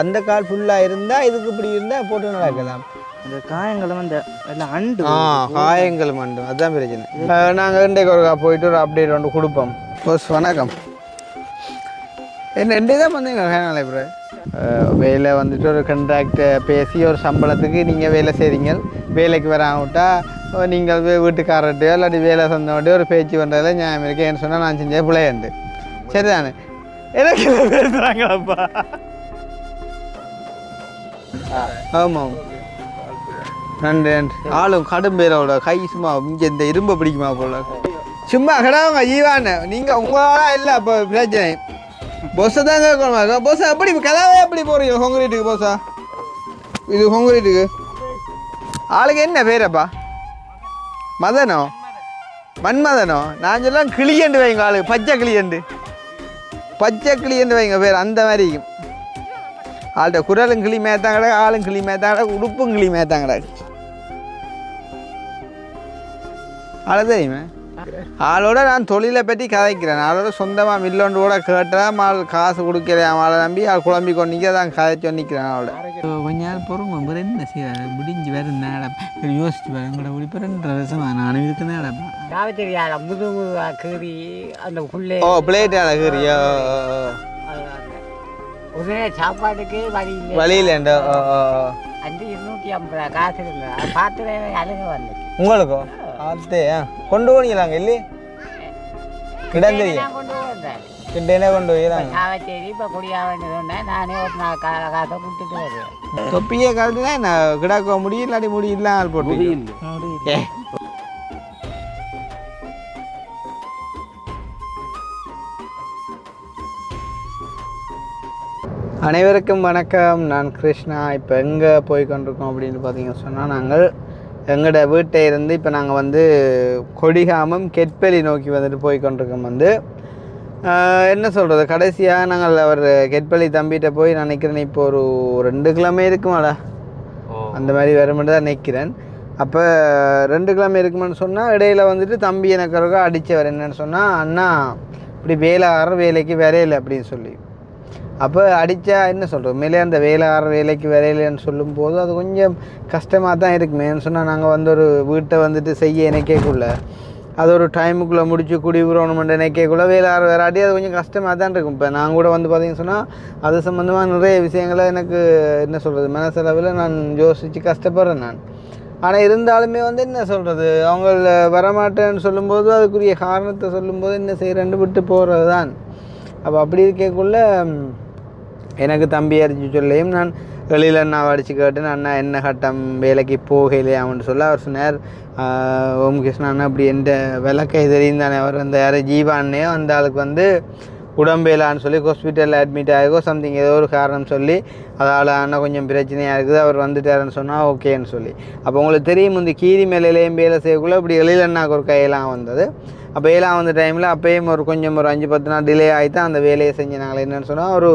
அந்த கால் ஃபுல்லாக இருந்தால் இதுக்கு இப்படி இருந்தால் போட்டு நடக்கலாம். அந்த காயங்களும் அந்த எல்லாம் அண்டு காயங்கள் மண்டும் அதுதான் பிரச்சனை. நாங்கள் இன்றைக்கு ஒரு போயிட்டு ஒரு அப்டேட் ஒன்று கொடுப்போம். போஸ் வணக்கம். என்ன ரெண்டே தான் வந்தீங்க கேனாலே ப்ரோ. வேலை வந்துட்டு ஒரு கண்ட்ராக்ட் பேசி ஒரு சம்பளத்துக்கு நீங்கள் வேலை செய்கிறீங்க. வேலைக்கு வராமட்டா நீங்கள் வீட்டுக்காரர்கிட்டயோ இல்லாட்டி வேலை சொந்தவன்ட்டோ ஒரு பேச்சு பண்ணுறதுல நியாயம் இருக்கு. ஏன்னு சொன்னால் நான் செஞ்ச பிள்ளையண்டு சரிதானே. எனக்கு பேசுகிறாங்களாப்பா. ஆமாம் நன்றி நன்றி. ஆளும் கடும் பேரோட கை சும்மா இங்கே இந்த இரும்பை பிடிக்குமா போல சும்மா கிடவுங்க ஈவான்னு. நீங்கள் உங்களால் இல்லை அப்போ பிரச்சனை. பொஸ்ஸை தான் கேட்கணும். பொஸ்ஸை எப்படி கதாவே எப்படி போகிறீங்க கொங்கிரீட்டுக்கு? பொஸ்ஸா இது கொங்கிரீட்டுக்கு ஆளுக்கு என்ன பேரப்பா? மதனோ மன்மதனோ? நான் சொல்லலாம் கிளியண்டு வைங்க. ஆளுக்கு பச்சை கிளியண்டு வைங்க பேர். அந்த மாதிரி ஆள்கிட்ட குரலும் கிளி மேத்தான் கிடக்கு, ஆளும் கிளி மேத்தான் கிடக்கு, உடுப்பும் கிளி மேத்தான் கிடக்கு. ஆளு தெரியுமே. ஆளோட நான் தொழிலை பற்றி கதைக்கிறேன். ஆளோட சொந்தமாக மில்லொன்று கூட கேட்டால் ஆள் காசு கொடுக்கிறேன். ஆளை நம்பி ஆள் குழம்பி கொண்டிக்க தான் கதைச்சு நிற்கிறேன். ஆளோட கொஞ்ச நேரம் பொறுங்க. என்ன செய்ய முடிஞ்சு வேறு நேரம் யோசிச்சு பாரு. உங்களோட உடிப்பு 2 வருஷமாக நானும் இருக்கு நேரம் பிளேட் அழகுறியோ சாப்பாட்டுக்கு வழியிலேண்டோ 250 காசு இருக்கு. பார்த்து அழுக வந்து உங்களுக்கோ அதே கொண்டு போனீங்களாங்க இல்லையே இடம் தெரியும் கிட்டே கொண்டு போயிடாங்க. இப்போ குடியா வேண்டியது நானே ஒரு காசை கொடுத்துட்டு வருவேன். தொப்பியே கலந்துனா நான் கிடாக்க முடியும் இல்லாட்டி முடியல ஆள் போட்டு. அனைவருக்கும் வணக்கம். நான் கிருஷ்ணா. இப்போ எங்கே போய்கொண்டிருக்கோம் அப்படின்னு பார்த்தீங்கன்னு சொன்னால் நாங்கள் எங்களோட வீட்டை இருந்து இப்போ நாங்கள் வந்து கொடிகாமம் கெட்பெலி நோக்கி வந்துட்டு போய்கொண்டிருக்கோம். என்ன சொல்கிறது, கடைசியாக நாங்கள் அவர் கெட்பெலி தம்பிகிட்ட போய் நான் நிற்கிறேன். இப்போ ஒரு 2 கிலோமே இருக்குமாடா அந்த மாதிரி வருமென்று தான் நிற்கிறேன். அப்போ 2 கிலோமே இருக்குமென்னு சொன்னால் இடையில வந்துட்டு தம்பி எனக்கு அடித்தவர் என்னன்னு சொன்னால், அண்ணா இப்படி வேலைக்கு வரையில அப்படின்னு சொல்லி. அப்போ அடித்தா என்ன சொல்கிறோம், மேலே அந்த வேலைக்கு வரையிலன்னு சொல்லும்போது அது கொஞ்சம் கஷ்டமாக தான் இருக்குமேன்னு சொன்னால், நாங்கள் வந்து ஒரு வீட்டை வந்துட்டு செய்ய நினைக்கக்குள்ள அது ஒரு டைமுக்குள்ளே முடிச்சு குடி விடணுமென்ற நினைக்கக்குள்ள வேறாடி அது கொஞ்சம் கஷ்டமாக தான் இருக்கும். இப்போ நான் கூட வந்து பார்த்தீங்கன்னு சொன்னால் அது சம்மந்தமாக நிறைய விஷயங்களை எனக்கு என்ன சொல்கிறது மனசளவில் நான் யோசித்து கஷ்டப்படுறேன் நான். ஆனால் இருந்தாலுமே வந்து என்ன சொல்கிறது, அவங்க வரமாட்டேன்னு சொல்லும்போது அதுக்குரிய காரணத்தை சொல்லும்போது என்ன செய்கிறேன்னு விட்டு போகிறது தான். அப்போ அப்படி இருக்கக்குள்ள எனக்கு தம்பி அடிச்சு சொல்லியும் நான் வெளியில் அண்ணாவை அடித்து கேட்டேன். அண்ணா என்ன கட்டம் வேலைக்கு போகலையாமன்னு சொல்ல அவர் சொன்னார், ஓம் கிருஷ்ணா அண்ணா அப்படி எந்த விளக்கை தெரியும் தானே. அவர் அந்த யார் ஜீவானே அந்த ஆளுக்கு வந்து உடம்பேலான்னு சொல்லி ஹாஸ்பிட்டலில் அட்மிட் ஆகிருக்கோ சம்திங் ஏதோ ஒரு காரணம் சொல்லி அதால் அண்ணா கொஞ்சம் பிரச்சனையாக இருக்குது, அவர் வந்துட்டாருன்னு சொன்னால் ஓகேன்னு சொல்லி. அப்போ உங்களுக்கு தெரியும் இந்த கீரி மேலையிலேயும் வேலை செய்யக்குள்ளே இப்படி வெளியில் அண்ணாக்கு ஒரு கையெல்லாம் வந்தது. அப்போ ஏலாம் வந்த டைமில் அப்போயும் ஒரு 5-10 நாள் டிலே ஆகித்தான் அந்த வேலையை செஞ்சு நாங்கள் என்னென்னு சொன்னால் ஒரு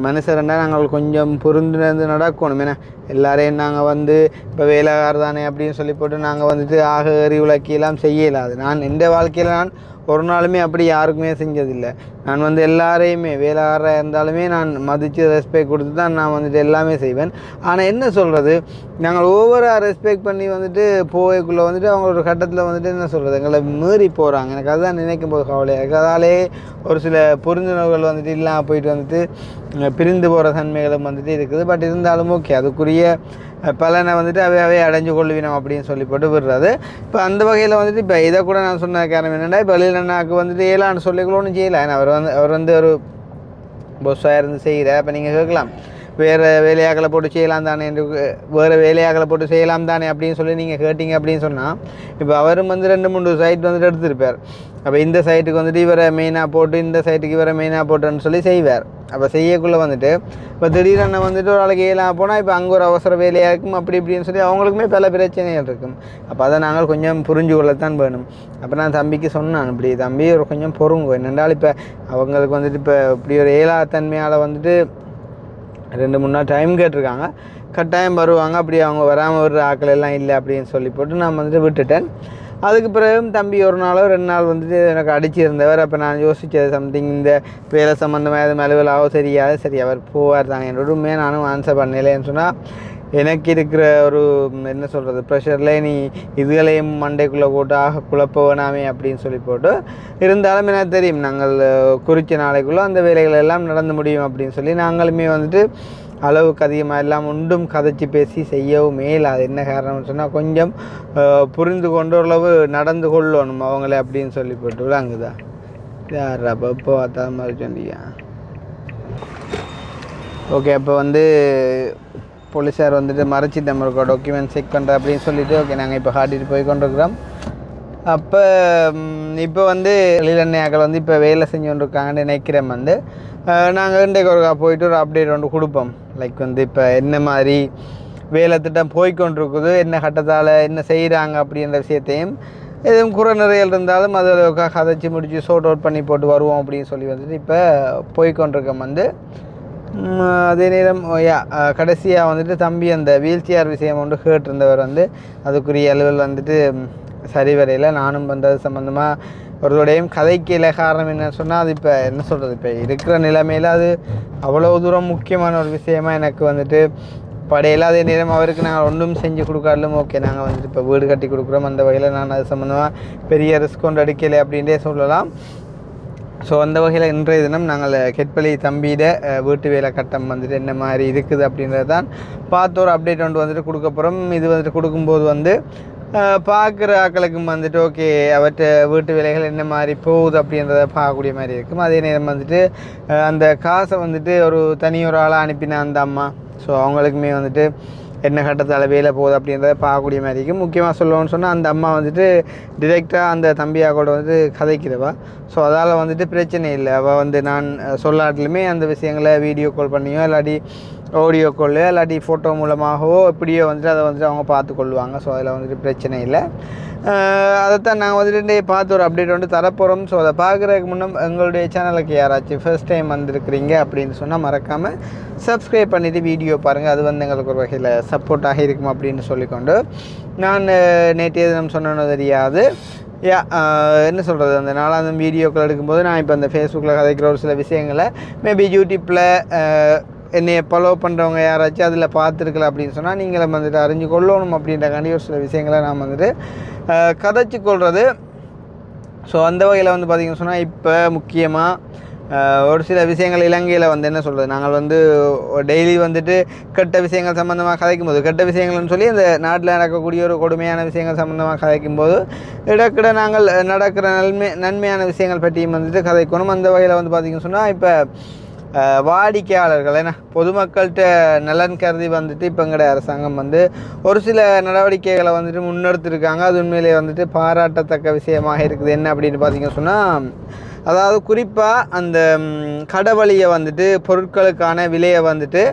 மனுஷரண்டா நாங்கள் கொஞ்சம் பொருந்துந்து நடக்கணும். ஏன்னா எல்லாரையும் நாங்கள் வந்து இப்போ வேலைக்கார தானே அப்படின்னு சொல்லி போட்டு நாங்கள் வந்துட்டு ஏறி உலக்கியெல்லாம் செய்யலாது. நான் எந்த வாழ்க்கையில் நான் ஒரு நாளுமே அப்படி யாருக்குமே செஞ்சதில்லை. நான் வந்து எல்லாரையுமே வேலைக்காரராக இருந்தாலுமே நான் மதித்து ரெஸ்பெக்ட் கொடுத்து தான் நான் வந்துட்டு எல்லாமே செய்வேன். ஆனால் என்ன சொல்கிறது, நாங்கள் ஓவராக ரெஸ்பெக்ட் பண்ணி வந்துட்டு போய்க்குள்ளே வந்துட்டு அவங்க ஒரு கட்டத்தில் வந்துட்டு என்ன சொல்கிறது எங்களை மீறி போகிறாங்க. எனக்கு அதுதான் நினைக்கும் போது கவலையாக இருக்குது. அதாலே ஒரு சில புரிந்துணர்வுகள் வந்துட்டு இல்லாமல் போயிட்டு வந்துட்டு பிரிந்து போகிற தன்மைகளும் வந்துட்டு இருக்குது. பட் இருந்தாலும் ஓகே அதுக்குரிய பலனை வந்துட்டு அவையாவே அடைஞ்சு கொள்ளுவினோம் அப்படின்னு சொல்லி போட்டு விடுறது. இப்போ அந்த வகையில் வந்துட்டு இப்போ இதை கூட நான் சொன்ன காரணம் என்னென்னா, இப்போ அண்ணாக்கு வந்துட்டு ஏலான்னு சொல்லிக்கணும்னு செய்யலை. ஏன்னா அவர் வந்து ஒரு பொஸ்ஸாக இருந்து செய்கிற. அப்போ நீங்கள் கேட்கலாம் வேறு வேலையாக்களை போட்டு செய்யலாம் தானே, வேறு வேலையாக்களை போட்டு செய்யலாம் தானே அப்படின்னு சொல்லி நீங்கள் கேட்டிங்க அப்படின்னு சொன்னால், இப்போ அவரும் வந்து 2-3 சைட் வந்துட்டு எடுத்திருப்பார். அப்போ இந்த சைட்டுக்கு வந்துட்டு இவரை மெயினாக போட்டு இந்த சைட்டுக்கு இவரை மெயினாக போட்டுன்னு சொல்லி செய்வார். அப்போ செய்யக்குள்ளே வந்துட்டு இப்போ திடீரென வந்துட்டு ஒரு ஆளுக்கு ஏலாம் போனால் இப்போ அங்கே ஒரு அவசர வேலையாக இருக்கும் அப்படி இப்படின்னு சொல்லி அவங்களுக்குமே பல பிரச்சனைகள் இருக்கும். அப்போ அதை நாங்கள் கொஞ்சம் புரிஞ்சு கொள்ளத்தான் வேணும். அப்போ நான் தம்பிக்கு சொன்னான், இப்படி தம்பி ஒரு கொஞ்சம் பொறுங்க என்னென்றால் இப்போ அவங்களுக்கு வந்துட்டு இப்போ இப்படி ஒரு ஏலாத்தன்மையால் வந்துட்டு 2-3 நாள் டைம் கேட்டிருக்காங்க, கட்டாயம் வருவாங்க. அப்படி அவங்க வராமல் விடுற ஆக்கள் எல்லாம் இல்லை அப்படின்னு சொல்லி போட்டு நான் வந்துட்டு விட்டுட்டேன். அதுக்கு பிறகு தம்பி ஒரு நாளோ 2 நாள் வந்துட்டு எனக்கு அடிச்சிருந்தவர். அப்போ நான் யோசித்தது சம்திங் இந்த வேலை சம்மந்தமாக எதுவும் அலுவலாவோ சரியாது, சரி அவர் போவார் தாங்க என்னோட உண்மையாக நானும் ஆன்சர் பண்ணலைன்னு சொன்னால் எனக்கு இருக்கிற ஒரு என்ன சொல்கிறது ப்ரெஷரில் நீ இதுகளையும் மண்டைக்குள்ளே போட்டு குழப்ப வேணாமே அப்படின்னு சொல்லி போட்டு இருந்தாலும் எனக்கு தெரியும் நாங்கள் குறித்த நாளைக்குள்ளே அந்த வேலைகள் எல்லாம் நடந்து முடியும் அப்படின்னு சொல்லி நாங்களுமே வந்துட்டு அளவுக்கு அதிகமாக எல்லாம் ஒன்றும் கதைச்சி பேசி செய்யவும் மேல். அது என்ன காரணம்னு சொன்னால் கொஞ்சம் புரிந்து கொண்டு ஓரளவு நடந்து கொள்ளணும் அவங்களே அப்படின்னு சொல்லி போட்டு விளாங்குதா யார் அப்போ இப்போ பார்த்தா மாதிரி சொன்னீங்க. ஓகே அப்போ வந்து போலீஸார் வந்துட்டு மறைச்சிட்டு நம்மளுக்கு டாக்குமெண்ட் செக் பண்ணுற அப்படின்னு சொல்லிவிட்டு ஓகே நாங்கள் இப்போ காட்டிட்டு போய் கொண்டிருக்கிறோம். அப்போ இப்போ வந்து இளைஞர்கள் வந்து இப்போ வேலை செஞ்சு கொண்டு இருக்காங்கன்னு நினைக்கிறேன். வந்து நாங்கள் இன்றைக்கு ஒரு போயிட்டு ஒரு அப்டேட் ஒன்று கொடுப்போம். லைக் வந்து இப்போ என்ன மாதிரி வேலை திட்டம் போய்கொண்டிருக்குது, என்ன கட்டத்தால் என்ன செய்கிறாங்க அப்படின்ற விஷயத்தையும் எதுவும் குறை நிறையல் இருந்தாலும் அதில் கதைச்சி முடித்து ஷோட் அவுட் பண்ணி போட்டு வருவோம் அப்படின்னு சொல்லி வந்துட்டு இப்போ போய்கொண்டிருக்கோம். வந்து அதே நேரம் கடைசியாக வந்துட்டு தம்பி அந்த வீல் சேர் விஷயம் ஒன்று கேட்டிருந்தவர் வந்து அதுக்குரிய அளவில் வந்துட்டு சரி வரையில் நானும் வந்து அது சம்மந்தமாக ஒருத்தோடையும் கதைக்கல. காரணம் என்னன்னு சொன்னால் அது இப்போ என்ன சொல்கிறது இப்போ இருக்கிற நிலைமையில் அது அவ்வளோ தூரம் முக்கியமான ஒரு விஷயமா எனக்கு வந்துட்டு படையில். அதே நேரம் அவருக்கு நாங்கள் ஒன்றும் செஞ்சு கொடுக்காலும் ஓகே நாங்கள் வந்துட்டு இப்போ வீடு கட்டி கொடுக்குறோம் அந்த வகையில் நான் அது சம்மந்தமாக பெரிய ரிஸ்க் கொண்டு எடுக்கலை அப்படின்ட்டே சொல்லலாம். ஸோ அந்த வகையில் இன்றைய தினம் நாங்கள் கெட்பள்ளி தம்பியிட வீட்டு வேலை கட்டம் வந்துட்டு என்ன மாதிரி இருக்குது அப்படின்றது தான் பார்த்து ஒரு அப்டேட் ஒன்று வந்துட்டு கொடுக்க போகிறோம். இது வந்துட்டு கொடுக்கும்போது வந்து பார்க்குற ஆக்களுக்கும் வந்துட்டு ஓகே அவற்றை வீட்டு வேலைகள் என்ன மாதிரி போகுது அப்படின்றத பார்க்கக்கூடிய மாதிரி இருக்கும். அதே நேரம் வந்துட்டு அந்த காசை வந்துட்டு ஒரு தனியொரு ஆளாக அனுப்பின அந்த அம்மா, ஸோ அவங்களுக்குமே வந்துட்டு என்ன கட்டத்தால் வேலை போகுது அப்படின்றத பார்க்கக்கூடிய மாதிரி இருக்கும். முக்கியமாக சொல்லணும்னு சொன்னால் அந்த அம்மா வந்துட்டு டிரெக்டாக அந்த தம்பியாக கூட வந்து கதைக்கிறவா. ஸோ அதால் வந்துட்டு பிரச்சனை இல்லை. அவள் வந்து நான் சொல்லாட்டிலுமே அந்த விஷயங்களை வீடியோ கால் பண்ணியோ இல்லாட்டி ஆடியோ கால்லையோ இல்லாட்டி ஃபோட்டோ மூலமாகவோ எப்படியோ வந்துட்டு அதை வந்துட்டு அவங்க பார்த்து கொள்வாங்க. ஸோ அதில் வந்துட்டு பிரச்சனை இல்லை. அதைத்தான் நாங்கள் வந்துட்டு பார்த்து ஒரு அப்டேட் வந்து தரப்போகிறோம். ஸோ அதை பார்க்குறதுக்கு முன்னே எங்களுடைய சேனலுக்கு யாராச்சும் ஃபர்ஸ்ட் டைம் வந்திருக்கிறீங்க அப்படின்னு சொன்னால் மறக்காமல் சப்ஸ்கிரைப் பண்ணிவிட்டு வீடியோ பாருங்கள். அது வந்து எங்களுக்கு ஒரு வகையில் சப்போர்ட்டாக இருக்கும் அப்படின்னு சொல்லிக்கொண்டு நான் நேற்றைய தினம் சொன்னோன்னு தெரியாது என்ன சொல்கிறது அந்த 4ஆம் வீடியோக்கள் எடுக்கும்போது நான் இப்போ அந்த ஃபேஸ்புக்கில் கதைக்கிற ஒரு சில விஷயங்களை மேபி யூடியூப்பில் என்னை ஃபாலோ பண்ணுறவங்க யாராச்சும் அதில் பார்த்துருக்கல அப்படின்னு சொன்னால் நீங்களும் வந்துட்டு அறிஞ்சு கொள்ளணும் அப்படின்றக்காண்டி ஒரு சில விஷயங்களை நான் வந்துட்டு கதைச்சி கொள்வது. ஸோ அந்த வகையில் வந்து பார்த்திங்கன்னு சொன்னால் இப்போ முக்கியமாக ஒரு சில விஷயங்கள் இலங்கையில் வந்து என்ன சொல்கிறது நாங்கள் வந்து டெய்லி வந்துட்டு கெட்ட விஷயங்கள் சம்மந்தமாக கதைக்கும் போது கெட்ட விஷயங்கள்னு சொல்லி அந்த நாட்டில் நடக்கக்கூடிய ஒரு கொடுமையான விஷயங்கள் சம்மந்தமாக கதைக்கும் போது இடக்கிட நாங்கள் நடக்கிற நன்மையான விஷயங்கள் பற்றியும் வந்துட்டு கதைக்கணும். அந்த வகையில் வந்து பார்த்திங்கன்னு சொன்னால் இப்போ வாடிக்கையாளர்கள் ஏன்னா பொதுமக்கள்கிட்ட நலன் கருதி வந்துட்டு இப்போ எங்கட அரசாங்கம் வந்து ஒரு சில நடவடிக்கைகளை வந்துட்டு முன்னெடுத்துருக்காங்க. அது உண்மையிலே வந்துட்டு பாராட்டத்தக்க விஷயமாக இருக்குது. என்ன அப்படின்னு பார்த்தீங்கன்னு சொன்னால் அதாவது குறிப்பாக அந்த கடவழியை வந்துட்டு பொருட்களுக்கான விலையை வந்துட்டு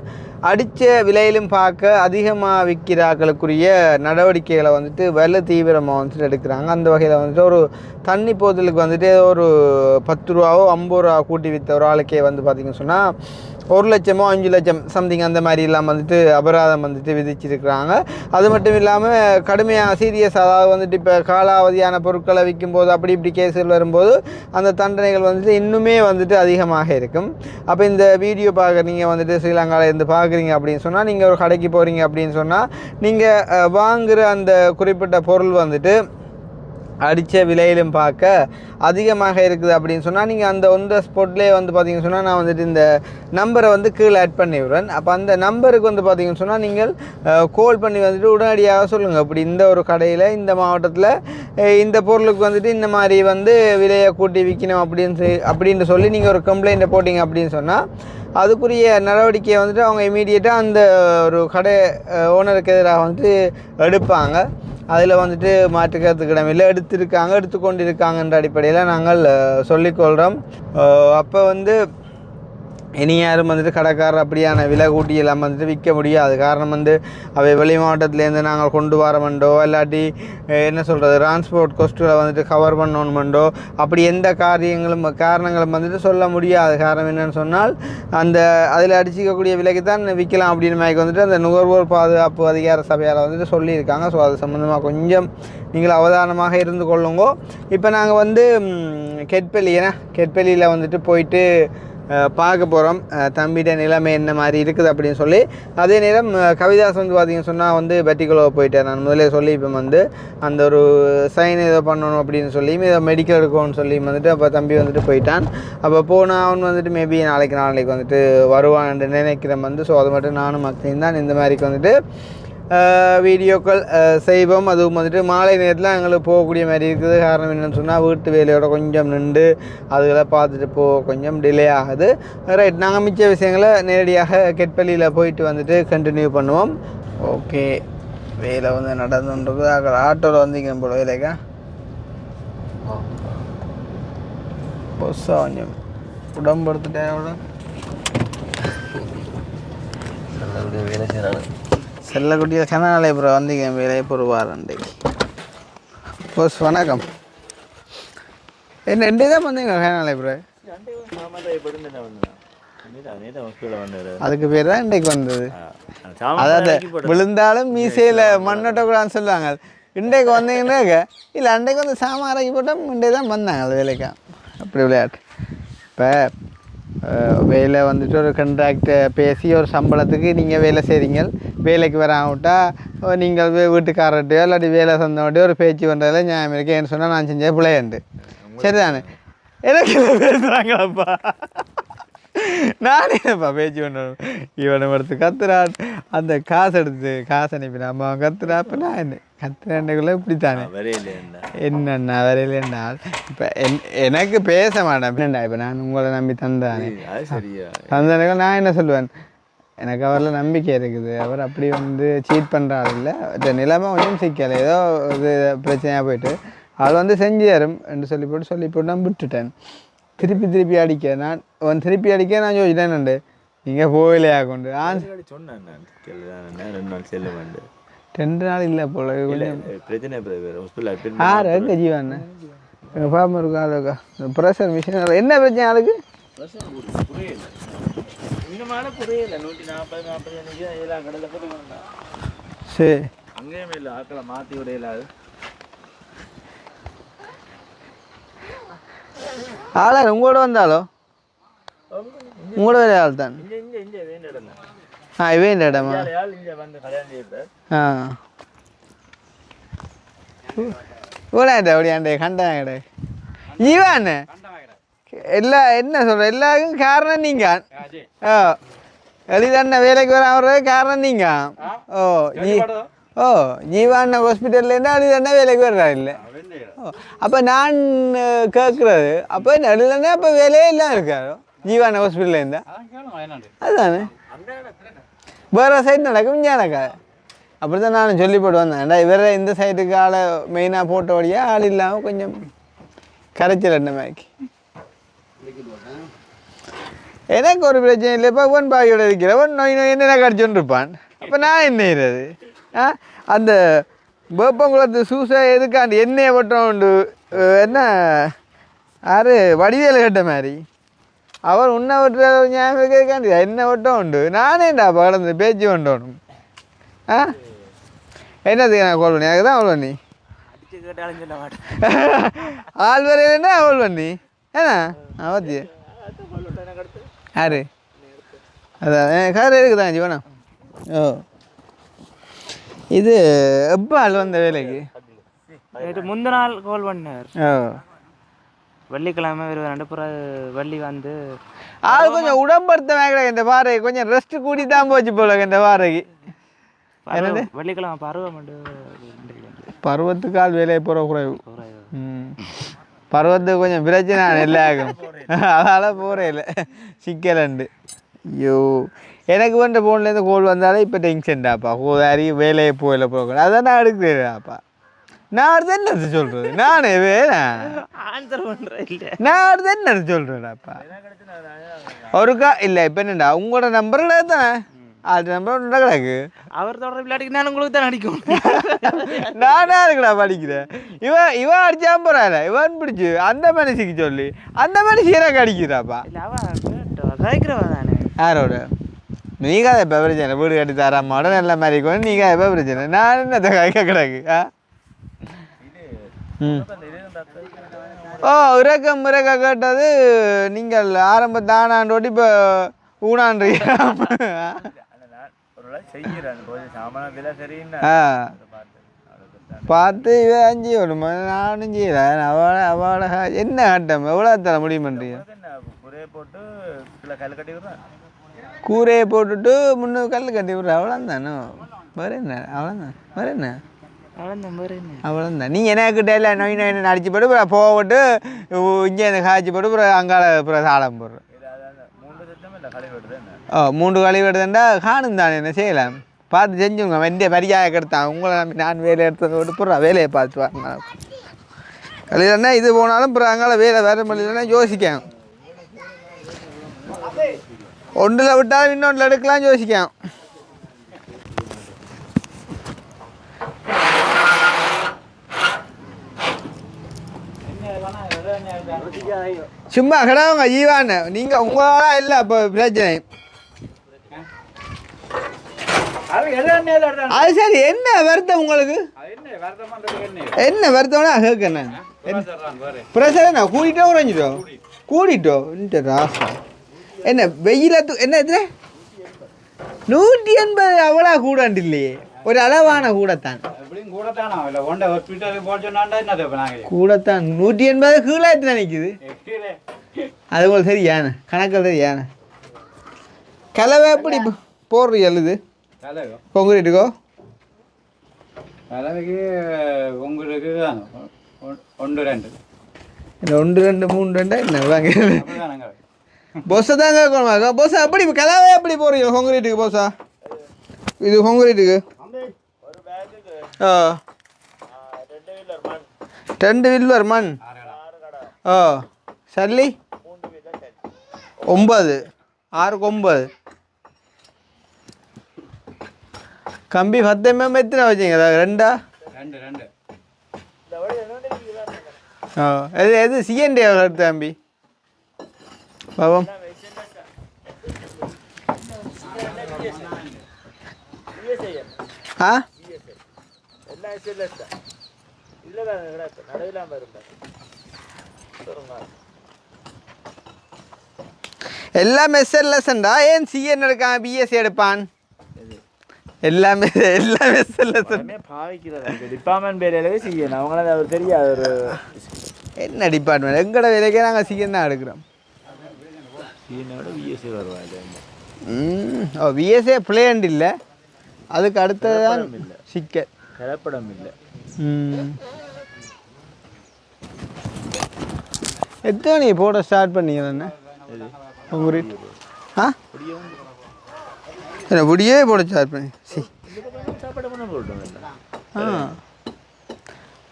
அடித்த விலையிலும் பார்க்க அதிகமாக விற்கிறார்களுக்குரிய நடவடிக்கைகளை வந்துட்டு வெள்ள தீவிரமாக வந்துட்டு எடுக்கிறாங்க. அந்த வகையில் வந்துட்டு ஒரு தண்ணி போத்தலுக்கு வந்துட்டு ஒரு 10 ரூபாவோ 50 ரூபா கூட்டி விற்ற ஒரு ஆளுக்கே வந்து பார்த்திங்கன்னு சொன்னால் 1 லட்சமோ 5 லட்சம் சம்திங் அந்த மாதிரி எல்லாம் வந்துட்டு அபராதம் வந்துட்டு விதிச்சிருக்கிறாங்க. அது மட்டும் இல்லாமல் கடுமையாக சீரியஸ் அதாவது வந்துட்டு இப்போ காலாவதியான பொருட்களை விற்கும்போது அப்படி இப்படி கேஸுகள் வரும்போது அந்த தண்டனைகள் வந்துட்டு இன்னுமே வந்துட்டு அதிகமாக இருக்கும். அப்போ இந்த வீடியோ நீங்கள் வந்துட்டு ஸ்ரீலங்காவில் இருந்து பார்க்குறீங்க அப்படின்னு சொன்னால் நீங்கள் ஒரு கடைக்கு போகிறீங்க அப்படின்னு சொன்னால் நீங்கள் வாங்குகிற அந்த குறிப்பிட்ட பொருள் வந்துட்டு அடித்த விலையிலும் பார்க்க அதிகமாக இருக்குது அப்படின்னு சொன்னால் நீங்கள் அந்த ஒன் ஸ்பாட்லேயே வந்து பார்த்திங்கன்னு சொன்னால் நான் வந்துட்டு இந்த நம்பரை வந்து கீழே ஆட் பண்ணி விடுறேன். அப்போ அந்த நம்பருக்கு வந்து பார்த்திங்கன்னு சொன்னால் நீங்கள் கால் பண்ணி வந்துட்டு உடனடியாக சொல்லுங்கள் இப்படி இந்த ஒரு கடையில் இந்த மாவட்டத்தில் இந்த பொருளுக்கு வந்துட்டு இந்த மாதிரி வந்து விலையை கூட்டி விற்கணும் அப்படின்ட்டு சொல்லி நீங்கள் ஒரு கம்ப்ளைண்ட்டை போட்டிங்க அப்படின்னு சொன்னால் அதுக்குரிய நடவடிக்கையை வந்துட்டு அவங்க இமீடியட்டாக அந்த ஒரு கடை ஓனருக்கு எதிராக வந்துட்டு எடுப்பாங்க. அதில் வந்துட்டு மாற்றுக்கிறதுக்கு இடமில்லை, எடுத்துக்கொண்டிருக்காங்கன்ற அடிப்படையில் நாங்கள் சொல்லிக்கொள்கிறோம். அப்போ வந்து இனி யாரும் வந்துட்டு கடைக்காரர் அப்படியான விலை கூட்டி எல்லாம் வந்துட்டு விற்க முடியாது. காரணம் வந்து அவை வெளி மாவட்டத்துலேருந்து நாங்கள் கொண்டு வரமண்டோ இல்லாட்டி என்ன சொல்கிறது டிரான்ஸ்போர்ட் கொஸ்ட்டுகளை வந்துட்டு கவர் பண்ணணுமெண்டோ அப்படி எந்த காரணங்களும் வந்துட்டு சொல்ல முடியாது. காரணம் என்னென்னு சொன்னால் அந்த அதில் அடிச்சிக்கக்கூடிய விலைக்கு தான் விற்கலாம் அப்படின்னு மாதிரி வந்துட்டு அந்த நுகர்வோர் பாதுகாப்பு அதிகார சபையால் வந்துட்டு சொல்லியிருக்காங்க. ஸோ அது சம்மந்தமாக கொஞ்சம் நீங்கள் அவதானமாக இருந்து கொள்ளுங்கோ. இப்போ நாங்கள் வந்து கெட்பெலியில் வந்துட்டு போயிட்டு பார்க்க போகிறோம் தம்பிகிட்ட நிலைமை என்ன மாதிரி இருக்குது அப்படின்னு சொல்லி. அதே நேரம் கவிதாஸ் வந்து பார்த்திங்கன்னு சொன்னால் வந்து பெட்டிக்குள்ளே போயிட்டேன். நான் முதலே சொல்லி இப்போ வந்து அந்த ஒரு சைன் ஏதோ பண்ணணும் அப்படின்னு சொல்லி ஏதோ மெடிக்கல் எடுக்கணும்னு சொல்லி வந்துட்டு அப்போ தம்பி வந்துட்டு போயிட்டான். அப்போ போனால் அவன் வந்துட்டு மேபி நாளைக்கு வந்துட்டு வருவான்னு நினைக்கிறேன் வந்து. ஸோ அது மட்டும் நானும் மக்களையும் தான் இந்த மாதிரிக்கு வந்துட்டு வீடியோக்கள் செய்வோம். அதுவும் வந்துட்டு மாலை நேரத்தில் எங்களுக்கு போகக்கூடிய மாதிரி இருக்குது. காரணம் என்னென்னு சொன்னால் வீட்டு வேலையோட கொஞ்சம் நின்று அதுகளை பார்த்துட்டு கொஞ்சம் டிலே ஆகுது. ரைட், நாங்கள் மிச்ச விஷயங்களை நேரடியாக கெட்பள்ளியில் போயிட்டு வந்துட்டு கண்டினியூ பண்ணுவோம். ஓகே, வேலை வந்து நடந்துன்றது அங்கே ஆட்டோவில் வந்தீங்க போல வேலைக்கா பொஸ்ஸாக கொஞ்சம் உடம்படுத்துட்டேன் வேலை செய்கிறாங்க செல்லக்குட்டியில் கனாலே அப்புறம் வந்தீங்க வேலையை பொறுவார் அன்றைக்கு. போஸ் வணக்கம். என்ன தான் வந்தீங்க கனாலே அப்புறம்? அதுக்கு பேர் தான் இன்றைக்கு வந்தது. அதாவது விழுந்தாலும் மீசையில் மண்ணோட்டக்கூடாதுன்னு சொல்லுவாங்க. இன்றைக்கு வந்தீங்கன்னாக்க இல்லை அன்றைக்கு வந்து சாமான் போட்டோம் இன்றைக்கு தான் வந்தாங்க அது வேலைக்கா. அப்படி விளையாட்டு. இப்போ வேலை வந்துட்டு ஒரு கண்ட்ராக்டை பேசி ஒரு சம்பளத்துக்கு நீங்கள் வேலை செய்கிறீங்க. வேலைக்கு வராவிட்டால் நீங்கள் வீட்டுக்காரர்கிட்டயோ இல்லாட்டி வேலை சொந்தவட்டையோ ஒரு பேச்சு பண்ணுறதுல நியாயம் இருக்கு. ஏன்னு சொன்னால் நான் செஞ்ச பிள்ளையண்டு சரிதானே. எனக்கு பேசுகிறாங்களாப்பா, நானே என்னப்பா பேச்சு பண்ணணும். இவனை எடுத்து கத்துறான், அந்த காசு அனுப்பினா அம்மா கத்துறா. அப்போ நான் என்ன கத்துறாண்டுக்குள்ளே இப்படித்தானே என்னண்ணா வரையிலேன்னா இப்போ எனக்கு பேச மாட்டேன். என்னண்டா இப்போ நான் உங்களை நம்பி தந்தானே நான் என்ன சொல்லுவேன், எனக்கு அவரில் நம்பிக்கை இருக்குது. அவர் அப்படி வந்து சீட் பண்ணுறாள் இல்லை. இந்த நிலைமை கொஞ்சம் சிக்கலை ஏதோ இது பிரச்சனையாக போயிட்டு அவள் வந்து செஞ்சு தரும் என்று சொல்லி போட்டு நான் விட்டுட்டேன். திருப்பி அடிக்க நான் யோசிச்சிட்டேன் நீங்கள் போகலையா கொண்டு சொன்னேன் 2 நாள் இல்லை போல பிரச்சனை. எங்கே ஜீவாண்ணே எங்கள் பாப்பா இருக்கா ஆளுக்கா ப்ரெஷர் மிஷின் என்ன பிரச்சனை ஆளுக்கு? சரி, அங்கேயுமே இல்லை ஆக்களை மாற்றி விடையிலாது. ஆளா உங்களோட வந்தாலோ உங்களோட வேலை ஆள் தான். இவே இந்த இடமா இவ்வளோண்டே அப்படியாண்டே கண்டாங்க கிடையாது ஈவாண்ணே. என்ன சொல்ற எல்லாருக்கும் காரணம் நீங்கள். எளிதான வேலைக்கு வர காரணம் நீங்கள். ஜீவாண்ண ஹாஸ்பிட்டல்லேருந்து எளிதான வேலைக்கு வர்றாரு இல்லை. அப்போ நான் கேட்குறது அப்போ எளிதானே அப்போ வேலையே இல்லாமல் இருக்காரோ ஜீவாண்ண ஹாஸ்பிட்டல்லேருந்தா? அதுதானே வேறு சைடு நடக்கும் இங்கே நடக்காது. அப்படி தான் நான் சொல்லி போட்டு வந்தேன். இவரை இந்த சைடுக்கு ஆளை மெயினாக போட்டபடியா ஆள் இல்லாமல் கொஞ்சம் கரைச்சல் என்ன மாதிரி எனக்கு ஒரு பிரச்சனை இல்லை. இப்போ ஒன் பாயோட இருக்கிறவன் நோய் என்ன கடிச்சுன்னு இருப்பான். அப்போ நான் என்ன செய்கிறது? அந்த வேப்பங்குளத்து சூசை எதுக்காண்டி எண்ணெயை போட்டோம் உண்டு என்ன யார் வடிவேல கேட்ட மாதிரி அவர் உன்னை விட்டுற ஞாபகம் இருக்கிறதுக்காண்டி என்ன விட்டோம் உண்டு. நானேண்டா பகலந்து பேச்சு கொண்டோணும். என்னதுக்கு நான் கால் பண்ணி எனக்கு தான் அவள் பண்ணி ஆள் வரையிலன்னா அவள் பண்ணி ஏன்னா அவத்தி யாரு அதான் கார் இருக்குதான் ஜீவனா. இது எப்போ ஆள் வந்த வேலைக்கு? முந்தின நாள் கால் பண்ணார். வெள்ளிக்கிழமை வருவார். வள்ளி வந்து ஆள் கொஞ்சம் உடம்படுத்த வேலை இந்த பாறை கொஞ்சம் ரெஸ்ட் கூடி தான் போச்சு போல இந்த பாறைக்கு. வெள்ளிக்கிழமை பருவத்துக்கு ஆள் வேலையை போகிற குறைவு. பருவத்துக்கு கொஞ்சம் பிரச்சனை எல்லாருக்கும் அதனால் போகிறே இல்லை சிக்கலண்டு. ஐயோ எனக்கு வந்து ஃபோன்லேருந்து கோல் வந்தாலே இப்போ டென்ஷன்டாப்பா. வேலையை போகல போக அதான் நான் எடுக்கிறேன்ப்பா. நான் அடுத்து என்னது சொல்கிறது நானே வேணாம் ஆன்சர் பண்ணுறேன் இல்லை நான் அடுத்து என்னது சொல்கிறேன்டாப்பா ஒருக்கா இல்லை இப்போ என்னடா உங்களோட நம்பர் தானே அது நம்பர் ஒன்றா கிடக்கு அவர் தொடர் விளையாட்டுக்கு நான் உங்களுக்கு தான் அடிக்கும் நானா இருக்கடா படிக்கிறேன் இவன் அடிச்சா போறாள் இவன் பிடிச்சி அந்த மனுஷிக்கு சொல்லி அந்த மனுஷி எனக்கு அடிக்கிறாப்பா இல்லை அவன் கதைக்கிறவா தானே யாரோட நீ கதை எப்போ பிரச்சனை வீடு கட்டி தராமோட நல்ல மாதிரி இருக்கும் நீ கதை எப்போ பிரச்சனை நான் என்னத்தை கைக்க கிடக்கு ம் ஓ இறக்கம் கேட்டது நீங்கள் ஆரம்பத்தானாண்டோட்டி இப்போ ஊனான்றீங்க பார்த்து இவன் அஞ்சு வருமா நானும் செய்கிறேன் அவளை என்ன கட்டம் எவ்வளோ தர முடியுமன்றீங்க கூரையை போட்டுட்டு முன்னூறு கல் கட்டி விட்ற அவ்வளோந்தானோ வேறு என்ன அவ்வளோதான் வேறு என்ன அவ்வளோதான் நீ எனக்கிட்ட இல்லை நோய் நோய் அடிச்சு போட்டு போட்டு இங்கே இந்த காய்ச்சி போட்டு அப்புறம் அங்கால அப்புறம் சாலம் போடுறேன் ஓ 3 கழிவு எடுத்துட்டா காணும் தானே என்ன செய்யலாம் பார்த்து செஞ்சுங்க வெண்டிய பரியாக கெடுத்தான் உங்களை நம்பி நான் வேலை எடுத்தது விட்டு போடுறா வேலையை பார்த்து வாங்க கழிவுனா இது போனாலும் அப்புறம் அங்கால வேலை வேறு மொழியிலன்னா யோசிக்கேன் ஒன்றில் விட்டாலும் இன்னொன்றில் எடுக்கலாம் யோசிக்கேன் சும்மா கிடவுங்க ஜீவான்னு நீங்கள் உங்களால இல்லை இப்போ பிரச்சனை அது சரி என்ன வருத்தம் உங்களுக்கு என்ன வருத்தம்னா கேட்கண்ணே பிரச்சனை என்ன கூட்டிட்டோ உறைஞ்சிட்டோம் கூட்டிட்டோ ராசா என்ன வெயில என்ன இது 180 அவ்வளோ கூடாண்டு இல்லையே ஒரு அளவான கூடத்தான் கூடத்தான் 180 கீழே எத்தனை நிற்குது அது உங்களுக்கு சரியான கணக்கில் சரியான கலவை எப்படி போடுறீங்க இது கொங்குரீட்டுக்கோ கலவைக்கு உங்களுக்கு 1 2 இல்லை 1 2 3 2 என்ன வாங்க பொஸை தான் கேட்கணும் பொஸை அப்படி கலவை எப்படி போடுறீங்க கொங்குரீட்டுக்கு பொஸா இது கொங்குரீட்டுக்கு ஓ 2 வில்வர் மண் ஓ சல்லி 9 6 9 கம்பி 10 mm எத்தனை வச்சிங்க 2 ஓ எது சிஎன்டி எவ்வளோ தம்பி பாவம் ஆ எல்லாம் எஸ்எல்எஸ்ண்டா ஏன் சிஎன் எடுக்கான் பிஎஸ்சி எடுப்பான் எல்லாமே எஸ்எல்எஸ் டிபார்ட்மெண்ட் வேலையிலே செய்யணும் அவங்களால அது தெரியாது ஒரு என்ன டிபார்ட்மெண்ட் எங்கட வேலைக்கே நாங்கள் சிஎன் தான் எடுக்கிறோம் சீனோட விஎஸ்சி வருவாங்க ஓ விஎஸ்ஏ பிளேண்ட் இல்லை அதுக்கு அடுத்தது தான் சிக்கல் கலப்படம் இல்லை எத்தனை நீ போட ஸ்டார்ட் பண்ணிக்கிறேன்னு உங்க ஆ என்ன முடியே போட ஸ்டார்ட் பண்ணி ஆ